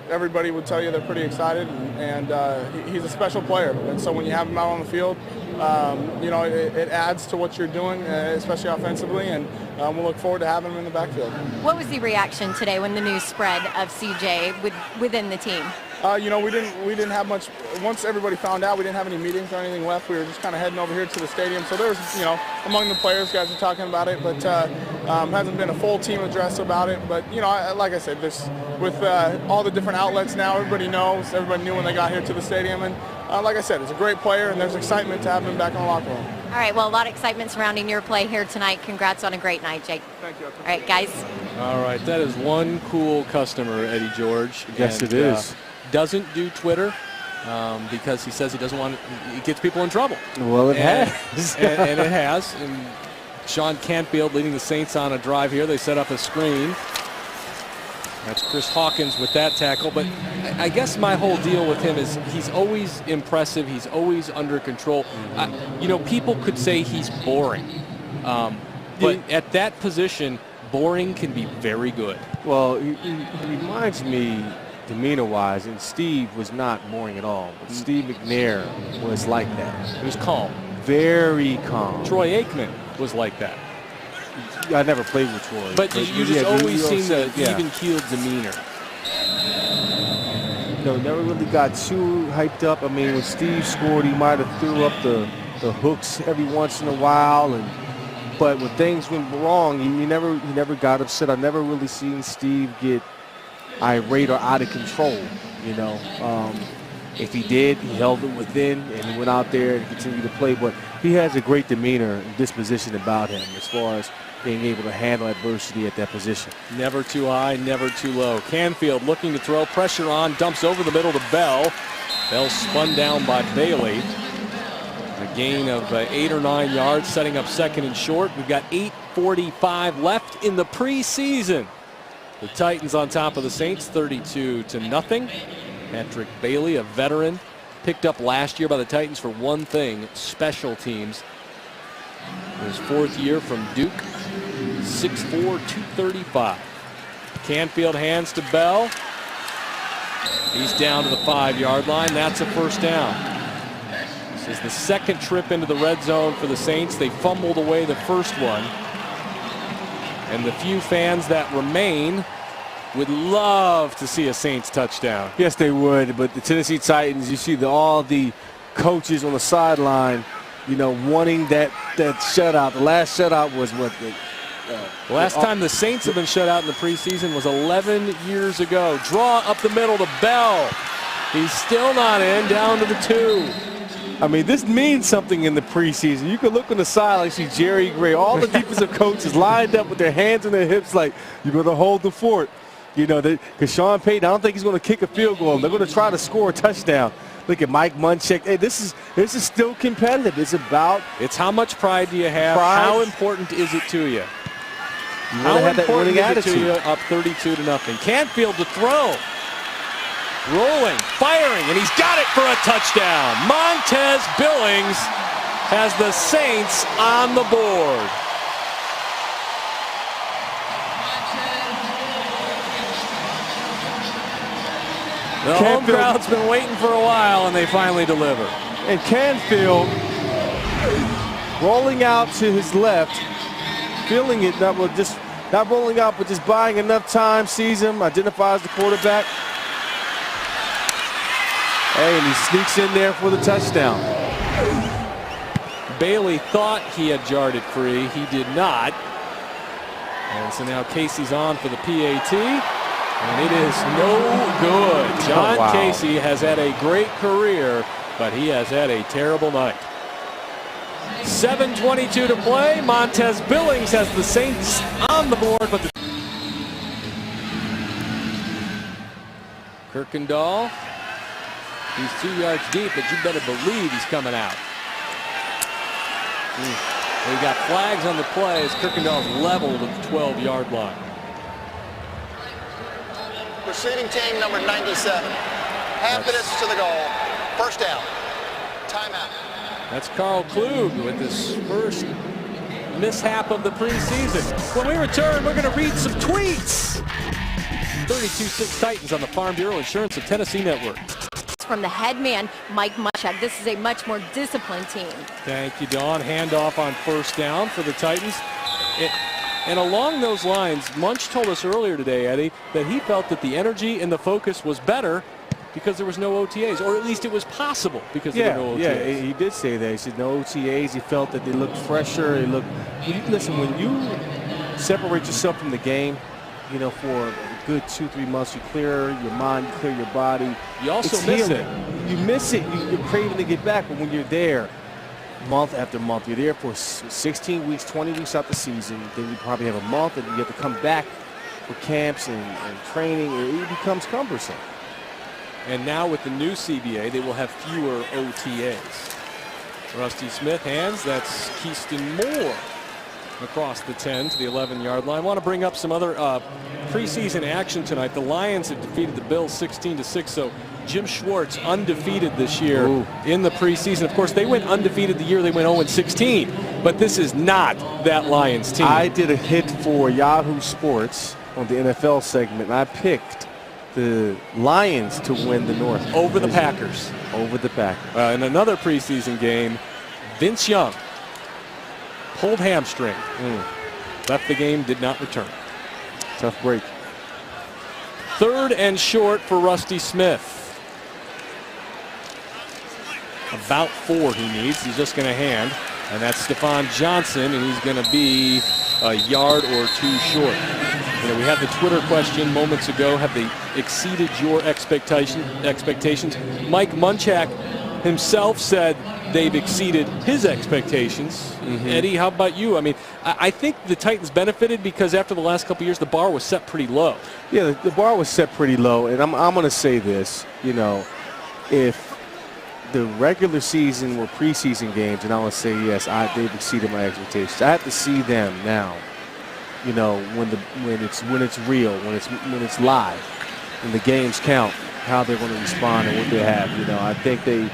everybody would tell you they're pretty excited, and he's a special player. And so when you have him out on the field, you know, it adds to what you're doing, especially offensively, and we'll look forward to having him in the backfield. What was the reaction today when the news spread of CJ within the team? You know, we didn't have much. Once everybody found out, we didn't have any meetings or anything left. We were just kind of heading over here to the stadium. So there was, you know, among the players, guys are talking about it, but hasn't been a full team address about it. But you know, like I said, with all the different outlets now, everybody knows. Everybody knew when they got here to the stadium, and like I said, it's a great player, and there's excitement to have him back in the locker room. All right, well, a lot of excitement surrounding your play here tonight. Congrats on a great night, Jake. Thank you. All right, guys. All right, that is one cool customer, Eddie George. Yes, it is. Doesn't do Twitter because he says he doesn't want it gets people in trouble. Well, it has. and it has. And Sean Canfield leading the Saints on a drive here. They set up a screen. That's Chris Hawkins with that tackle. But I guess my whole deal with him is he's always impressive. He's always under control. You know, people could say he's boring. But at that position, boring can be very good. Well, he reminds me, demeanor-wise, and Steve was not boring at all. But Steve McNair was like that. He was calm. Very calm. Troy Aikman was like that. I never played with Troy. But you just always seen the even-keeled demeanor. No, never really got too hyped up. I mean, when Steve scored, he might have threw up the hooks every once in a while, but when things went wrong, he never got upset. I've never really seen Steve get irate or out of control, you know. If he did, he held it within and he went out there and continued to play. But he has a great demeanor and disposition about him as far as being able to handle adversity at that position. Never too high, never too low. Canfield looking to throw, pressure on, dumps over the middle to Bell. Bell spun down by Bailey. A gain of 8 or 9 yards, setting up second and short. We've got 8:45 left in the preseason. The Titans on top of the Saints, 32-0. Patrick Bailey, a veteran, picked up last year by the Titans for one thing, special teams. His fourth year from Duke, 6'4", 235. Canfield hands to Bell. He's down to the 5-yard line. That's a first down. This is the second trip into the red zone for the Saints. They fumbled away the first one. And the few fans that remain would love to see a Saints touchdown. Yes, they would. But the Tennessee Titans, you see all the coaches on the sideline, you know, wanting that shutout. The last shutout was what? The last time the Saints have been shut out in the preseason was 11 years ago. Draw up the middle to Bell. He's still not in, down to the 2. I mean, this means something in the preseason. You can look on the sideline, see Jerry Gray, all the defensive coaches lined up with their hands on their hips like, you better hold the fort. You know, because Sean Payton, I don't think he's going to kick a field goal. They're going to try to score a touchdown. Look at Mike Munchak. Hey, this is still competitive. It's how much pride do you have? Pride. How important is it to you? How important is it to you? Up 32-0. Canfield to throw. Rolling, firing, and he's got it for a touchdown. Montez Billings has the Saints on the board. The home crowd's been waiting for a while, and they finally deliver. And Canfield rolling out to his left, feeling it, not rolling out, but just buying enough time, sees him, identifies the quarterback. Hey, and he sneaks in there for the touchdown. Bailey thought he had jarred it free. He did not. And so now Casey's on for the PAT. And it is no good. John Casey has had a great career, but he has had a terrible night. 7:22 to play. Montez Billings has the Saints on the board, but Kirkendall, he's 2 yards deep, but you better believe he's coming out. We got flags on the play as Kirkendall's leveled at the 12-yard line. Receiving team number 97. Half the distance to the goal. First down. Timeout. That's Carl Klug with his first mishap of the preseason. When we return, we're going to read some tweets. 32-6 Titans on the Farm Bureau Insurance of Tennessee Network. From the head man, Mike Munchak. This is a much more disciplined team. Thank you, Dawn. Handoff on first down for the Titans. And along those lines, Munch told us earlier today, Eddie, that he felt that the energy and the focus was better because there was no OTAs, or at least it was possible because there were no OTAs. Yeah, he did say that. He said no OTAs. He felt that they looked fresher. Listen, when you separate yourself from the game, you know, for a good 2-3 months, you clear your mind, you clear your body. You also miss it. You miss it. You're craving to get back, but when you're there, month after month, you're there for 16 weeks, 20 weeks out the season, then you probably have a month, and you have to come back for camps and training. It becomes cumbersome. And now with the new CBA, they will have fewer OTAs. Rusty Smith hands. That's Keyston Moore across the 10 to the 11-yard line. I want to bring up some other preseason action tonight. The Lions have defeated the Bills 16-6, so Jim Schwartz undefeated this year in the preseason. Of course, they went undefeated the year they went 0-16, but this is not that Lions team. I did a hit for Yahoo Sports on the NFL segment, and I picked the Lions to win the North. Over the Packers. Over the Packers. In another preseason game, Vince Young pulled hamstring. Left the game, did not return. Tough break. 3rd and short for Rusty Smith. About 4 he needs. He's just going to hand. And that's Stephon Johnson, and he's going to be a yard or 2 short. You know, we had the Twitter question moments ago. Have they exceeded your expectations? Mike Munchak himself said they've exceeded his expectations. Eddie, how about you? I mean, I think the Titans benefited because after the last couple of years, the bar was set pretty low. Yeah, the bar was set pretty low, and I'm going to say this. You know, if the regular season were preseason games, and I would say yes, they've exceeded my expectations. I have to see them now. You know, when it's real, when it's live, when the games count, how they're going to respond and what they have. You know, I think they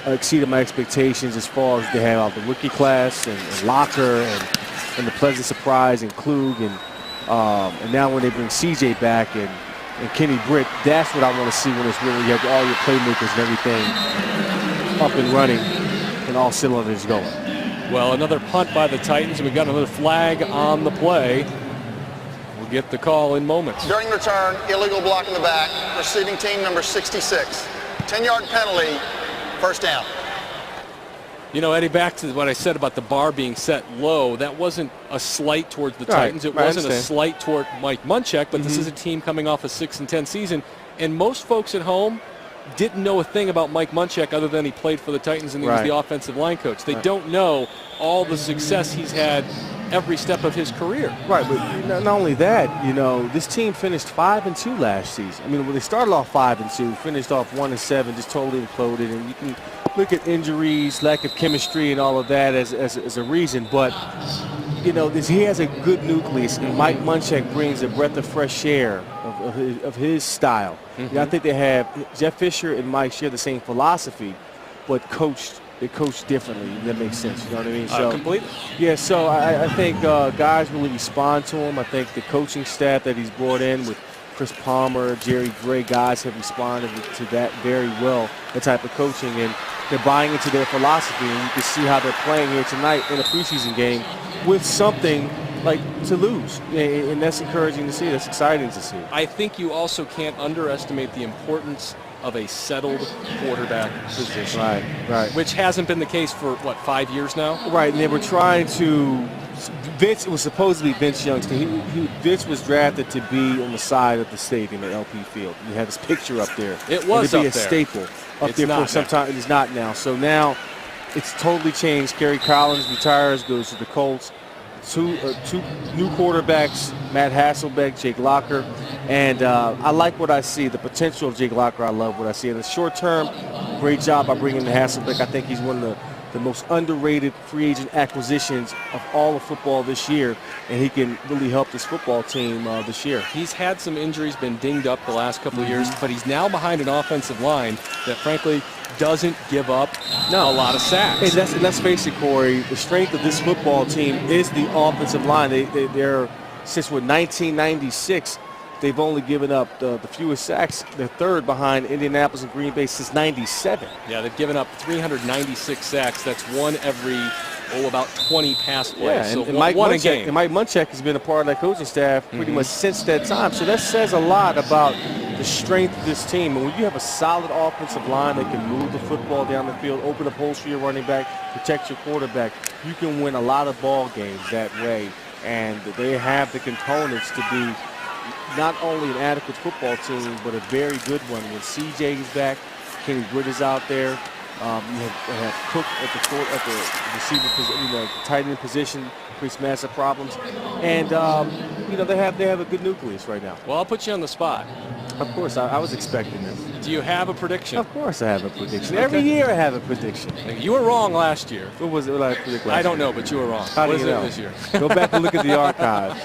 exceeded my expectations as far as they have out the rookie class and Locker and the pleasant surprise and Klug and now when they bring CJ back and Kenny Britt, that's what I want to see when it's really you have all your playmakers and everything up and running and all cylinders going. Well, another punt by the Titans, and we've got another flag on the play. We'll get the call in moments. During return, illegal block in the back. Receiving team number 66. 10-yard penalty. First down. You know, Eddie, back to what I said about the bar being set low, that wasn't a slight towards the Titans. It wasn't a slight toward Mike Munchak, but this is a team coming off a 6-10 season, and most folks at home didn't know a thing about Mike Munchak other than he played for the Titans and he was the offensive line coach. They don't know all the success he's had every step of his career. Right, but not only that, you know, this team finished 5-2 last season. I mean, when they started off 5-2, finished off 1-7, just totally imploded. And you can look at injuries, lack of chemistry, and all of that as a reason. But you know, he has a good nucleus, and Mike Munchak brings a breath of fresh air of his style. Mm-hmm. I think they have Jeff Fisher and Mike share the same philosophy, but they coach differently. If that makes sense. You know what I mean? So completely. Yeah. So I think guys really respond to him. I think the coaching staff that he's brought in with Chris Palmer, Jerry Gray, guys have responded to that very well, that type of coaching, and they're buying into their philosophy, and you can see how they're playing here tonight in a preseason game with something like to lose, and that's encouraging to see. That's exciting to see. I think you also can't underestimate the importance of a settled quarterback position. Right. Which hasn't been the case for, what, 5 years now? Right, and they were trying to Vince, it was supposed to be Vince Young's team. Vince was drafted to be on the side of the stadium at LP Field. You have his picture up there. It was up there. a staple up there for some time. It is not now. So now it's totally changed. Kerry Collins retires, goes to the Colts. Two new quarterbacks, Matt Hasselbeck, Jake Locker. And I like what I see, the potential of Jake Locker. I love what I see. In the short term, great job by bringing in Hasselbeck. I think he's one of the most underrated free agent acquisitions of all of football this year, and he can really help this football team this year. He's had some injuries, been dinged up the last couple of years, but he's now behind an offensive line that, frankly, doesn't give up a lot of sacks. And let's face it, Corey, the strength of this football team is the offensive line. They're since 1996, they've only given up the fewest sacks. They're third behind Indianapolis and Green Bay since '97. Yeah, they've given up 396 sacks. That's one every, about 20 pass plays. Yeah, so and Mike one a Munchak, game. and Mike Munchak has been a part of that coaching staff pretty much since that time. So that says a lot about the strength of this team. And when you have a solid offensive line that can move the football down the field, open up holes for your running back, protect your quarterback, you can win a lot of ball games that way. And they have the components to be not only an adequate football team, but a very good one. When CJ is back, Kenny Britt is out there. You have Cook at the receiver position, tight end position, creates massive problems, and they have a good nucleus right now. Well, I'll put you on the spot. Of course, I was expecting this. Do you have a prediction? Of course, I have a prediction. Every year, I have a prediction. You were wrong last year. What was it? What I predict last I don't year? know, but you were wrong. How do What you is know? it this year? Go back and look at the archives.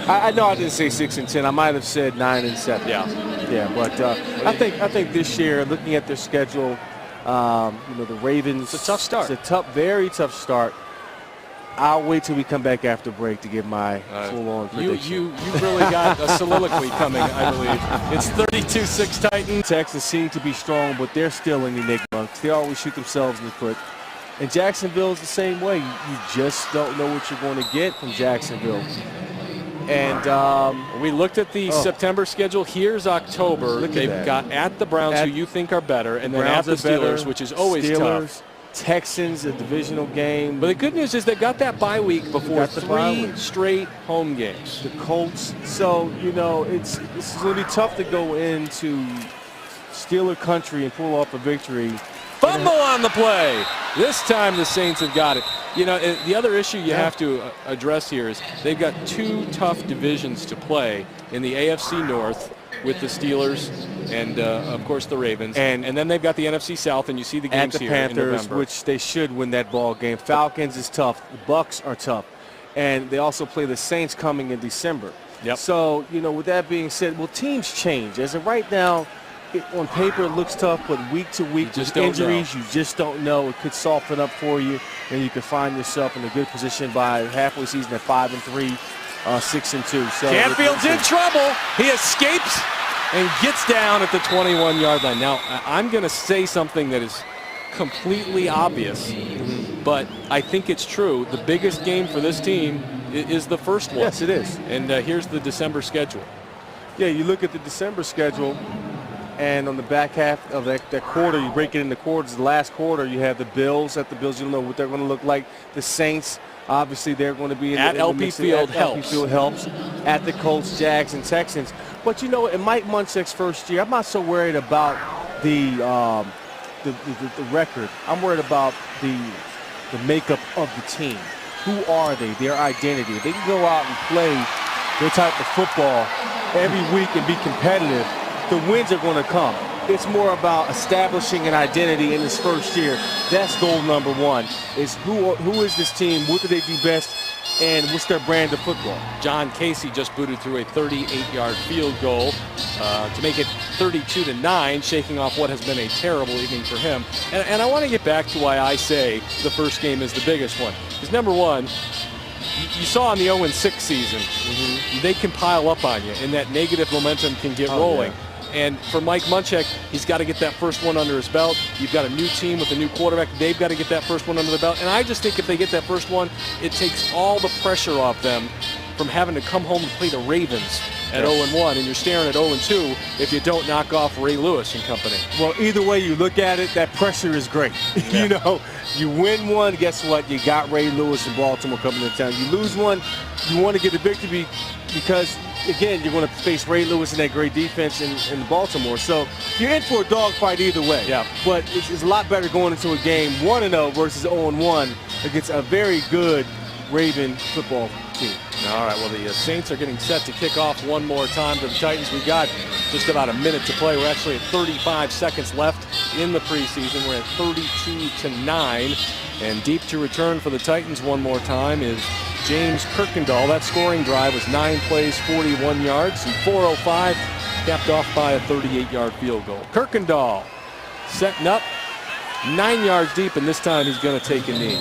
I know I didn't say 6-10. I might have said 9-7. Yeah. But I think this year, looking at their schedule, the Ravens. It's a tough start. It's a very tough start. I'll wait till we come back after break to give my full-on prediction. You really got a soliloquy coming, I believe. It's 32-6 Titans. Texans seem to be strong, but they're still an enigma. They always shoot themselves in the foot. And Jacksonville is the same way. You just don't know what you're going to get from Jacksonville. And we looked at the September schedule. Here's October. They've got at the Browns, who you think are better, and then at the Steelers, which is always tough. Texans, a divisional game. But the good news is they've got that bye week before three straight home games. The Colts. So, it's going to be tough to go into Steeler country and pull off a victory. Fumble on the play. This time the Saints have got it. The other issue you have to address here is they've got two tough divisions to play in the AFC North with the Steelers and, of course, the Ravens. And then they've got the NFC South, and you see the games at the here Panthers, in November. which they should win that ball game. Falcons is tough. The Bucks are tough. And they also play the Saints coming in December. Yep. So, with that being said, teams change. As of right now, on paper it looks tough, but week to week, with injuries, you just don't know. It could soften up for you, and you could find yourself in a good position by halfway season at 5-3, 6-2. So Canfield's in trouble. He escapes and gets down at the 21-yard line. Now, I'm going to say something that is completely obvious, but I think it's true. The biggest game for this team is the first one. Yes, it is. And here's the December schedule. Yeah, you look at the December schedule, and on the back half of that quarter, you break it into quarters. The last quarter, you have the Bills. At the Bills, you don't know what they're going to look like. The Saints, obviously, they're going to be in the LP mix. Field LP Field helps. At the Colts, Jags, and Texans. But, in Mike Munchak's first year, I'm not so worried about the record. I'm worried about the makeup of the team. Who are they? Their identity. If they can go out and play their type of football every week and be competitive, the wins are going to come. It's more about establishing an identity in this first year. That's goal number one, is who is this team, what do they do best, and what's their brand of football. John Casey just booted through a 38-yard field goal to make it 32-9, shaking off what has been a terrible evening for him. And I want to get back to why I say the first game is the biggest one. Because number one, you saw in the 0-6 season, they can pile up on you, and that negative momentum can get rolling. Yeah. And for Mike Munchak, he's got to get that first one under his belt. You've got a new team with a new quarterback. They've got to get that first one under the belt. And I just think if they get that first one, it takes all the pressure off them from having to come home and play the Ravens at 0-1, and you're staring at 0-2 if you don't knock off Ray Lewis and company. Well, either way you look at it, that pressure is great. Yeah. You know, you win one, guess what? You got Ray Lewis and Baltimore coming to town. You lose one, you want to get the victory because, again, you're going to face Ray Lewis and that great defense in Baltimore. So you're in for a dogfight either way. Yeah. But it's a lot better going into a game 1-0 versus 0-1 against a very good Raven football team. All right, well, the Saints are getting set to kick off one more time to the Titans. We got just about a minute to play. We're actually at 35 seconds left in the preseason. We're at 32-9. And deep to return for the Titans one more time is James Kirkendall. That scoring drive was 9 plays, 41 yards, and 405, capped off by a 38-yard field goal. Kirkendall setting up, 9 yards deep, and this time he's going to take a knee.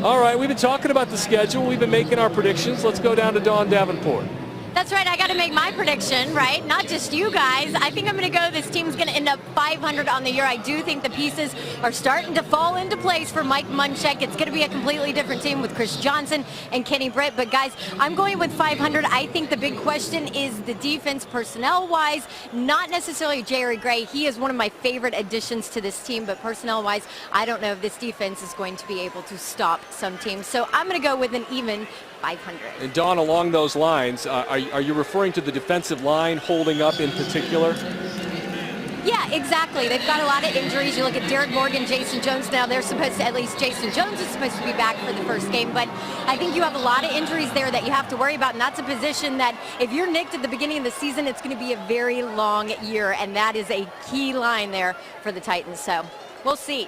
All right, we've been talking about the schedule. We've been making our predictions. Let's go down to Dawn Davenport. That's right. I got to make my prediction, right? Not just you guys. I think I'm going to go this team's going to end up 500 on the year. I do think the pieces are starting to fall into place for Mike Munchak. It's going to be a completely different team with Chris Johnson and Kenny Britt. But, guys, I'm going with 500. I think the big question is the defense personnel-wise, not necessarily Jerry Gray. He is one of my favorite additions to this team. But personnel-wise, I don't know if this defense is going to be able to stop some teams. So I'm going to go with an even 500. And Dawn, along those lines, are you referring to the defensive line holding up in particular? Yeah, exactly. They've got a lot of injuries. You look at Derek Morgan, Jason Jones now. They're supposed to, at least Jason Jones is supposed to be back for the first game. But I think you have a lot of injuries there that you have to worry about. And that's a position that if you're nicked at the beginning of the season, it's going to be a very long year. And that is a key line there for the Titans. So we'll see.